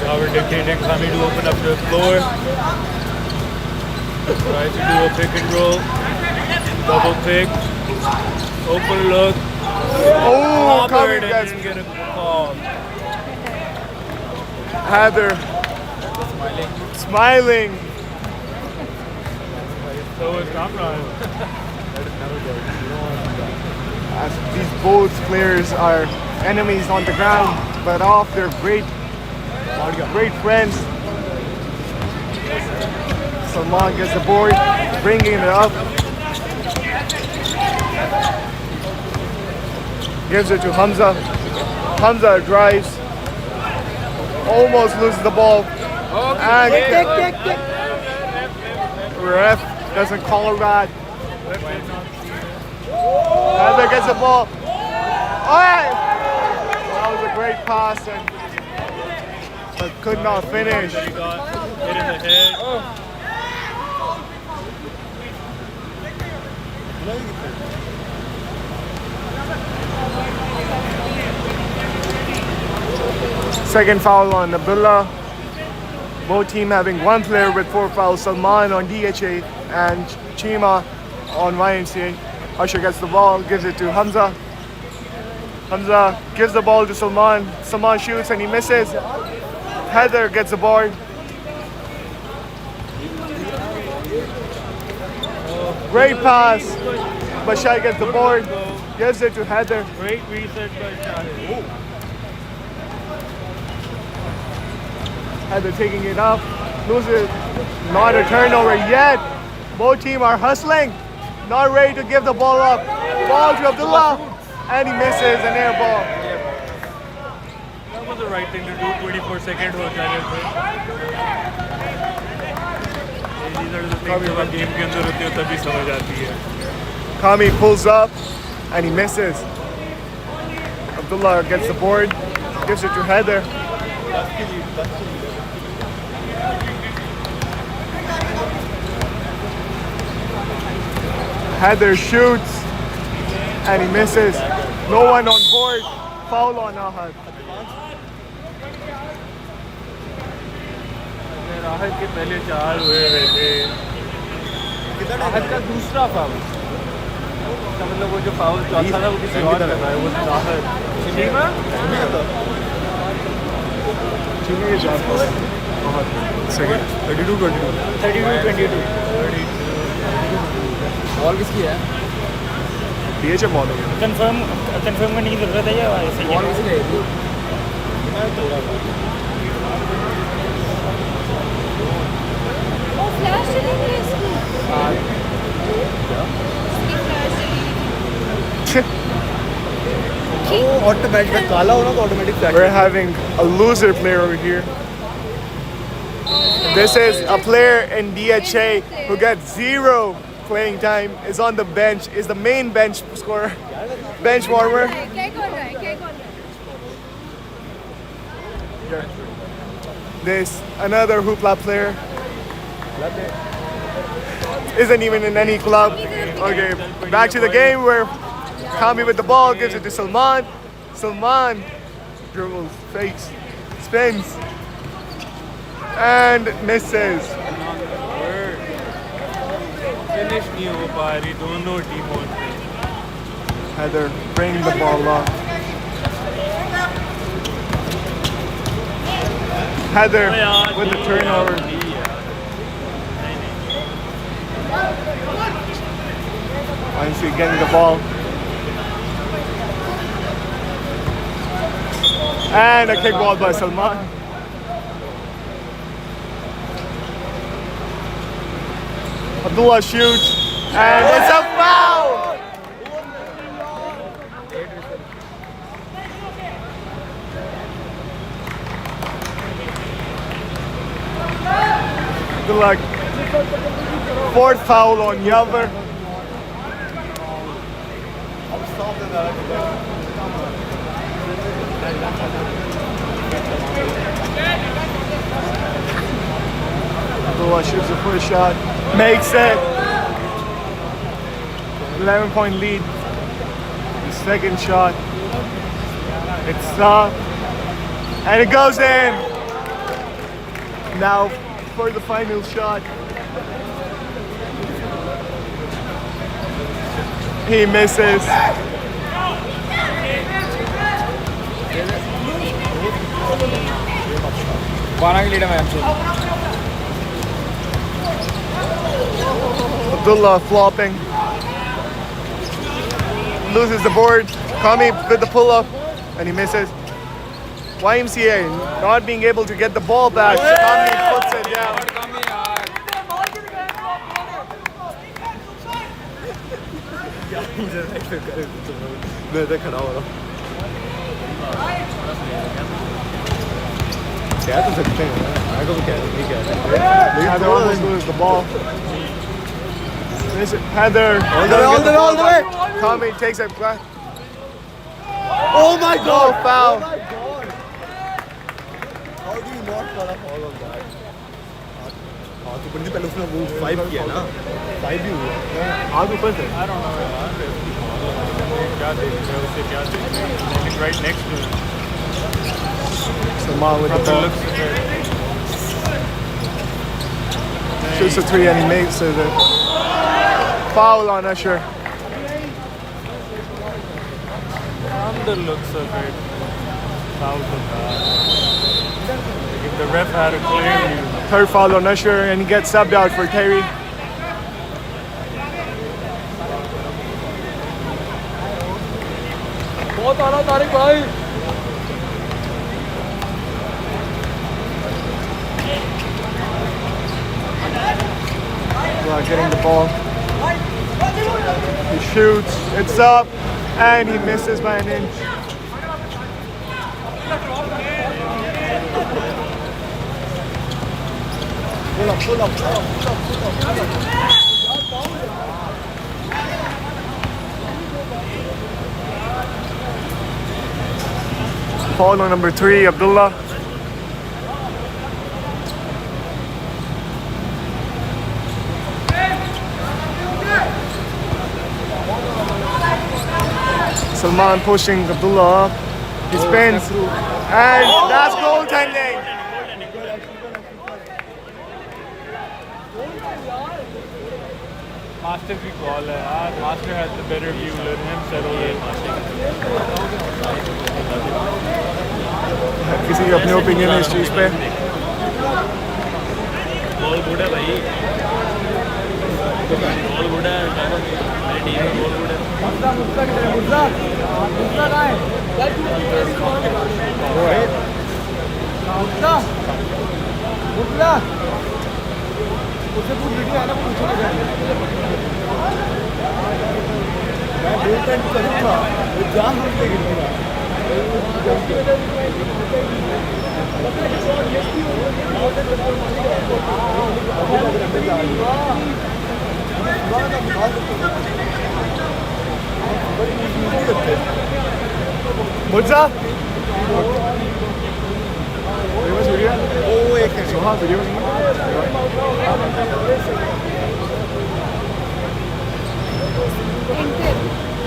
Now we're dictating Kami to open up the floor. Tries to do a pick and roll. Double pick. Open look. Oh, Kami Covered and gets didn't get a call. Heather smiling. So is Kamran. As these both players are enemies on the ground, but off they're great friends. Salman gets the board, bringing it up. Gives it to Hamza. Hamza drives. Almost loses the ball. And ref doesn't call that. Heather gets the ball. Alright! That was a great pass, but could not finish. He got hit in the head. Second foul on Abdullah. Both team having one player with 4 fouls. Salman on DHA and Chima on YMCA. Usher gets the ball, gives it to Hamza. Hamza gives the ball to Salman. Salman shoots and he misses. Heather gets the board. Great pass. Bashai gets the board, gives it to Heather. Great reset by Shahid. Heather taking it up, loses, not a turnover yet. Both teams are hustling, not ready to give the ball up. Ball to Abdullah, and he misses an air ball. That was the right thing to do. 24 seconds हो जाने थे. These are the things जब आप game के अंदर होते हो तभी समझ आती है. Kami pulls up, and he misses. Abdullah gets the board, gives it to Heather. Heather shoots, and he misses. No one on board. Foul on Ahad. राहत के पहले 4 हुए थे. आहत का दूसरा फाउल, मतलब वो जो फाउल चौथा था वो किसी और कर रहा है, वो राहत सीमा Second. 32-22 बॉल किसकी है? DHA ball. कंफर्म करने की जरूरत है या ऐसे ही बॉल किसकी है? वो फ्लैश चली गई इसकी ऑटोमेटिक काला होना तो automatic We're having a loser player over here. This is a player in DHA who got 0 playing time, is on the bench, is the main bench scorer, bench warmer. क्या कर रहा है क्या कर रहा है This, another hoopla player. Isn't even in any club. Okay, back to the game where Kami with the ball, gives it to Salman. Salman dribbles, fakes, spins, and misses. Finish नहीं हो पा रही दोनों टीमों से. Heather bring the ball up. Heather with the turnover. YMCA getting the ball. And a kick ball by Salman. Abdullah shoots. And it's a foul! Abdullah, 4th foul on Yavar. Abdullah shoots the first shot, makes it. 11-point lead. The second shot, it's up, and it goes in. Now for the final shot. He misses. Abdullah flopping. Loses the board. Kami with the pull up, and he misses. YMCA not being able to get the ball back. Kami puts it down. Heather almost loses the ball. Heather all the way. Kami takes it back. Oh my No foul. How do you not call up all of that? हाँ तो पहले उसने वो 5 किया ना 5 भी हुआ आग ऊपर से I don't know यार. क्या देख रहे हो उसे क्या देख रहे हो? Right next to him. Salman with the ball. Looks good. Shoots a 3 and he makes it. Foul on Usher. From the looks of it, foul to that. If the ref had a clear view. Third foul on Usher, and he gets subbed out for Terry. बहुत आला तारिक भाई Getting the ball. He shoots, it's up, and he misses by an inch. Foul on number 3, Abdullah. Salman pushing Abdullah up. He spins. And that's goaltending. Master की call है यार. Master has the better view. Let him settle it. किसी की अपनी opinion है इस चीज़ पे? Ball good है भाई. Ball good है. मेरी टीम में ball good है. Murza? Oh, एक है. हाँ, वीडियो नहीं.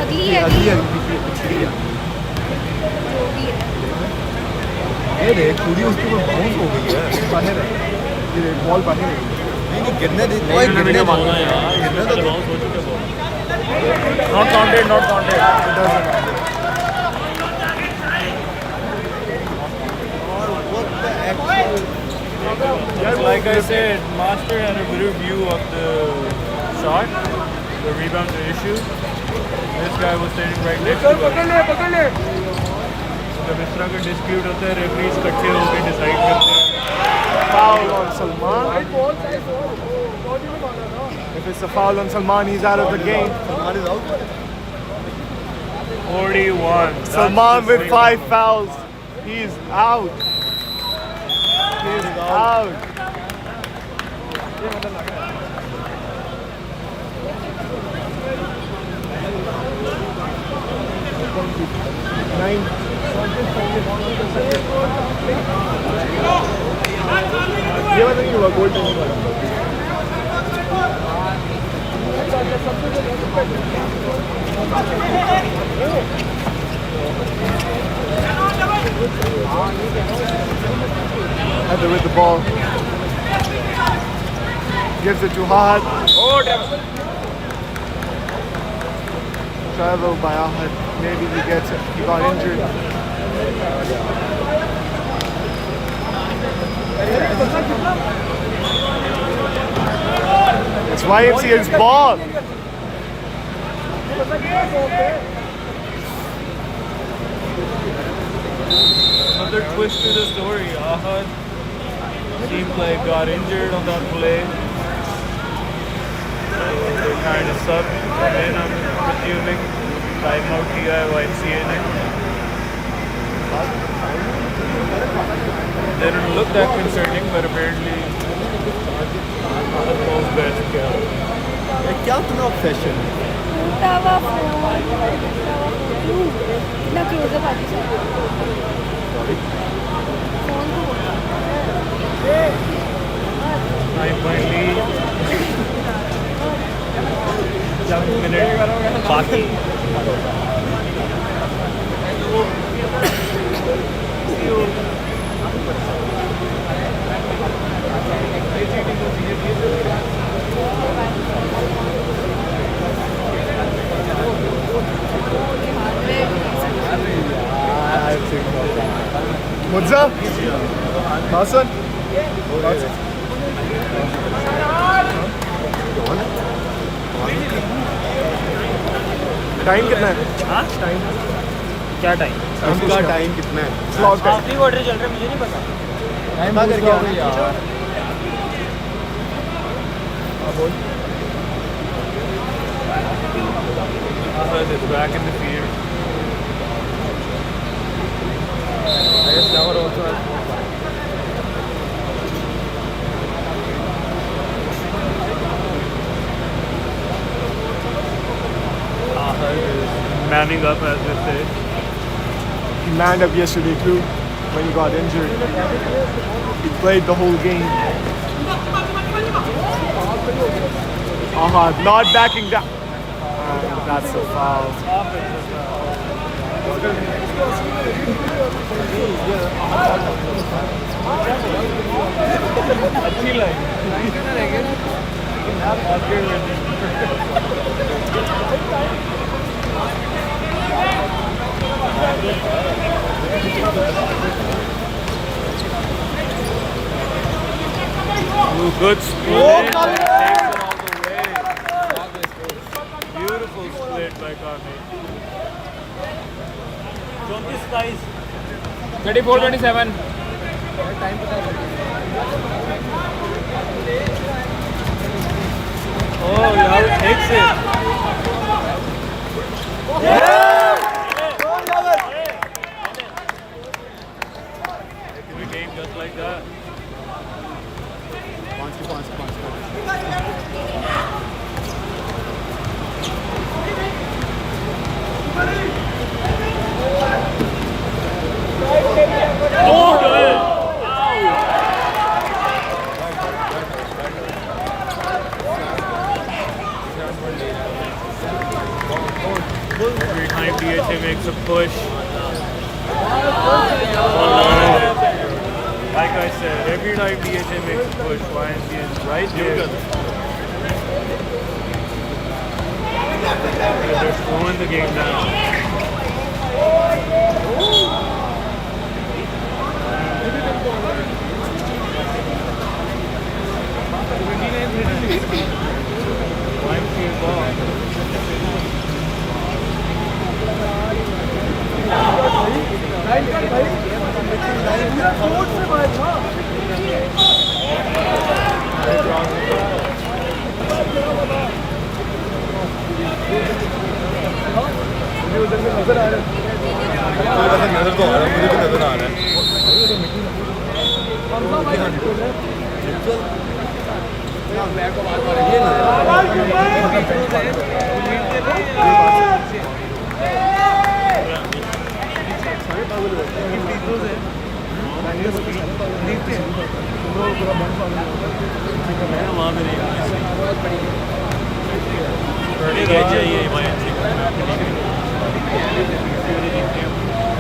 अगली है अगली है. जो भी है ये देख पूरी उसके ऊपर बाउंस हो गई है. बाहर है. ये बॉल बाहर है. नहीं गिरने दे. गिरने दे. गिरने तो Bounce हो चुका ball. Not counted. Not counted. Like I said, Master had a better view of the shot, the rebound, the issue. This guy was standing right next to him. जब इस तरह का dispute होता है, referees इकट्ठे होकर decide करते हैं. Foul on Salman. If it's a foul on Salman, he's out of the game. 41. Salman with 5 fouls. He's out. He's out. Nine. ये बात नहीं हुआ गोल टेनिंग वाला. Heather with the ball. Gives it to Ahad. Travel by Ahad. Maybe he gets it. He got injured. It's YMCA's ball. Another twist to the story. Ahad seemed like got injured on that play. They kind of subbed in, I'm assuming. Timeout किया है YMCA ने. Didn't look that concerning, but apparently Ahad knows best. क्या तुम्हें obsession है? टूटा हुआ phone इतना close up आती है फोन को Finally, 7 minutes बाकी. Murza? Hasan? टाइम कितना है? हाँ टाइम क्या टाइम? उसका टाइम कितना है? Slot time. आखिरी क्वार्टर चल रहा है, मुझे नहीं पता। टाइम करके आना यार। Ahmed is back in the field. I guess Lahore also has more fun. Ahmed is manning up, as they say. He manned up yesterday too when he got injured. He played the whole game. Not backing down. And that's a foul. अच्छी line good split. Takes it all the way. Beautiful split by Kami. 34-27. Oh, Yahoo takes it. Taking the game just like that. Every time DHA makes a push, like I said, every time DHA makes a push, YMCA is right there. They're slowing the game down. YMCA ball. नजर तो आ रहा है, मुझे भी नजर आ रहा है।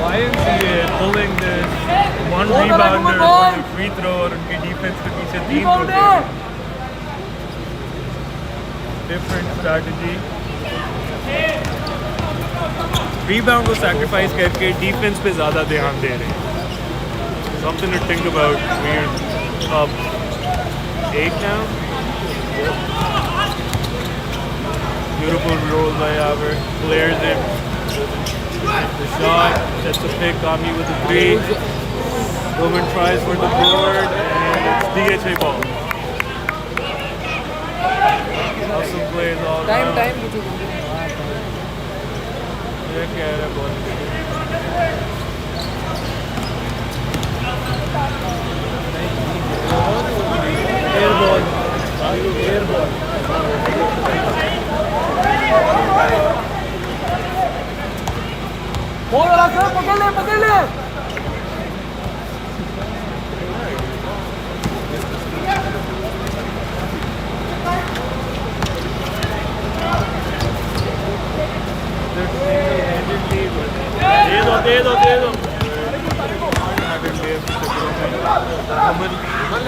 YMCA pulling this one rebounder for the free throw और उनकी डिफेंस के पीछे 3 होते हैं. Different strategy. Rebound को sacrifice करके डिफेंस पे ज़्यादा ध्यान दे रहे हैं. Something to think about. We're up 8 now. Beautiful roll by Aver. Flares in. The shot, sets the pick, Kami with the 3. Roman tries for the board, and it's DHA ball. Awesome plays all around. Time ये क्या है ball? Air ball. Air ball. पकड़ ले दे दो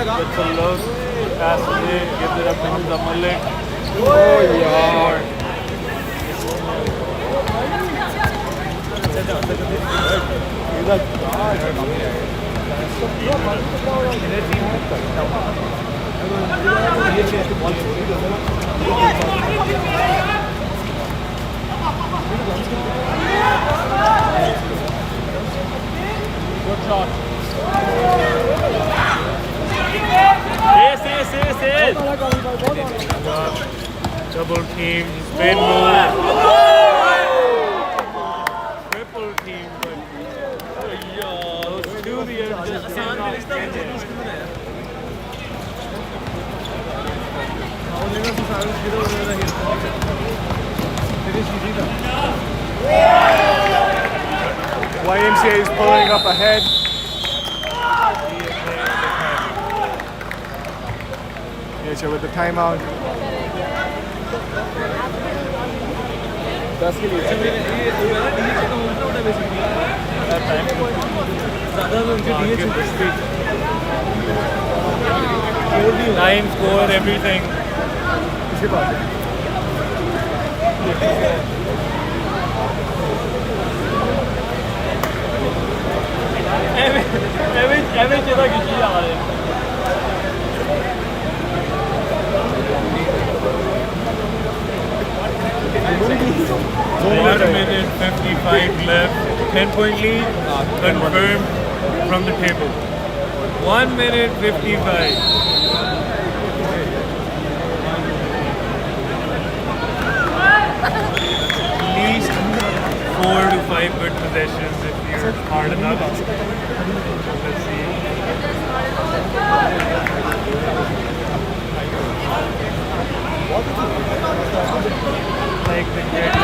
Gets a look, passes it, gives it up to the Malik. Oh yeah. team, spin move. Triple team, but those two the end just did not get it. YMCA is pulling up ahead. DHA with the timeout. Time, score, everything. Evet ya da gücü yani. 1 minute 55 left. 10-point lead confirmed from the table. 1 minute 55. At least 4 to 5 good possessions if you're hard enough. Let's see. Like the kid I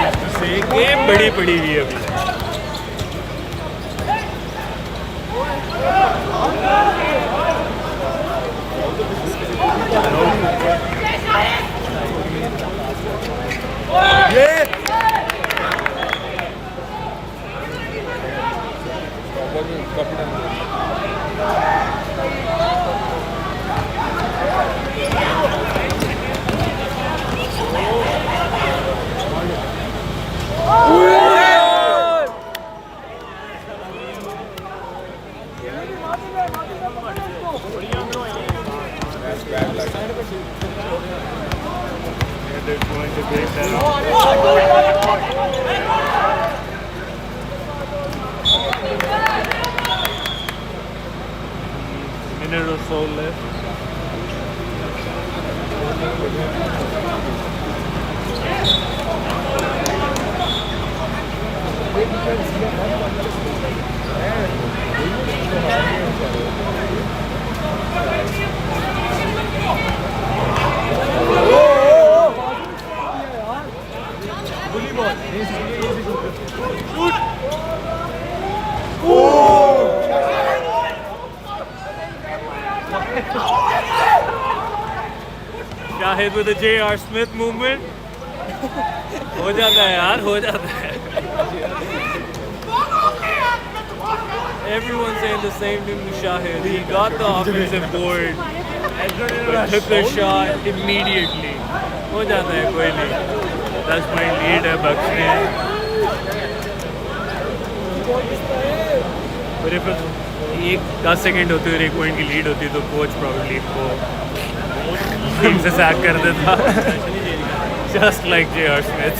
used to say, game बड़ी पड़ी हुई है अभी. They're going to break that up. Minute or so left. Shahid with the J.R. Smith movement. हो जाता है यार, हो जाता है. Everyone saying the same thing to Shahid. He got the offensive board, but took the shot immediately. हो जाता है, कोई नहीं. 10 point lead है Bucks ने. But if एक 10 सेकंड होती और 1 पॉइंट की लीड होती तो कोच प्रॉब्ली को टीम से सैक कर देता. Just like J.R. Smith.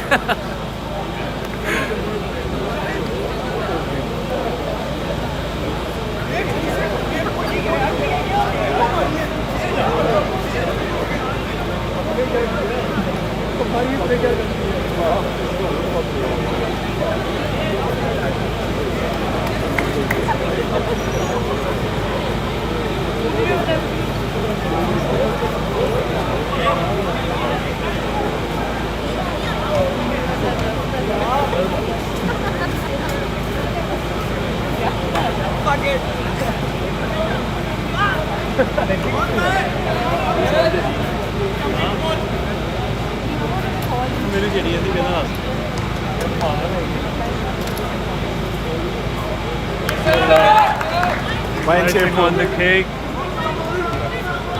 Icing on the cake.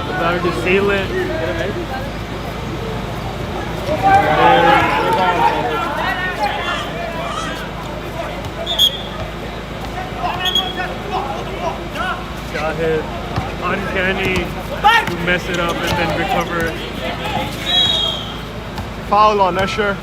About to seal it. Shahid, uncanny to mess it up and then recover. Foul on Usher.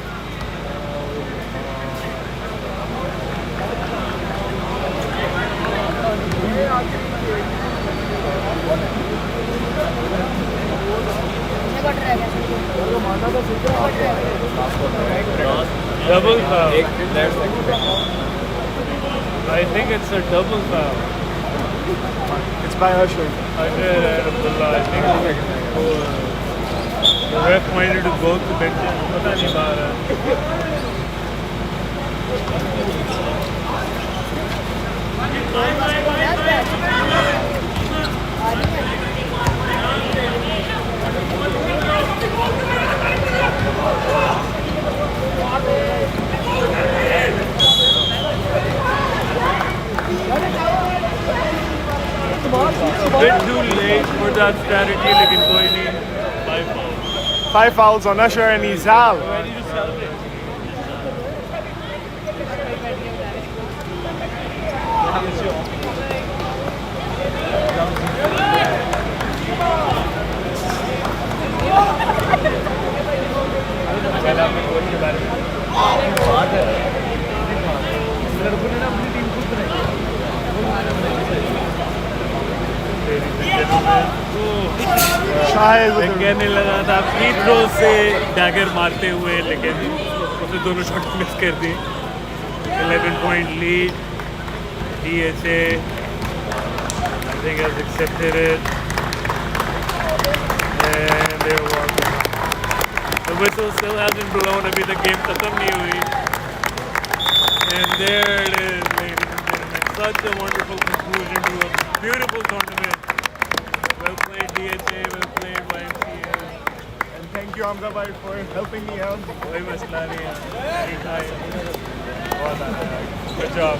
Double foul. I think it's a double foul. It's by Usher. Abdullah, I think the ref pointed to both the benches. पता नहीं बाहर है. A bit too late for that strategy, लेकिन कोई नहीं. 5 fouls. 5 fouls on Usher and he's out. Ready to celebrate. पहले आपने coach के बारे में बात है. लड़कों ने ना अपनी टीम खुद बनाई. Shahid with the कहने लगा था फ्री थ्रो से डैगर मारते हुए, लेकिन उसने दोनों शॉट मिस कर दी. 11-point lead. DHA I think has accepted it, and they're walking. The whistle still hasn't blown. अभी तक game खत्म नहीं हुई. And there it is, ladies and gentlemen. Such a wonderful conclusion to a beautiful tournament. Well played DHA, well played YMCA. and thank you Hamza bhai for helping me out. कोई मसला नहीं है. Anytime. बहुत अच्छा है. Good job.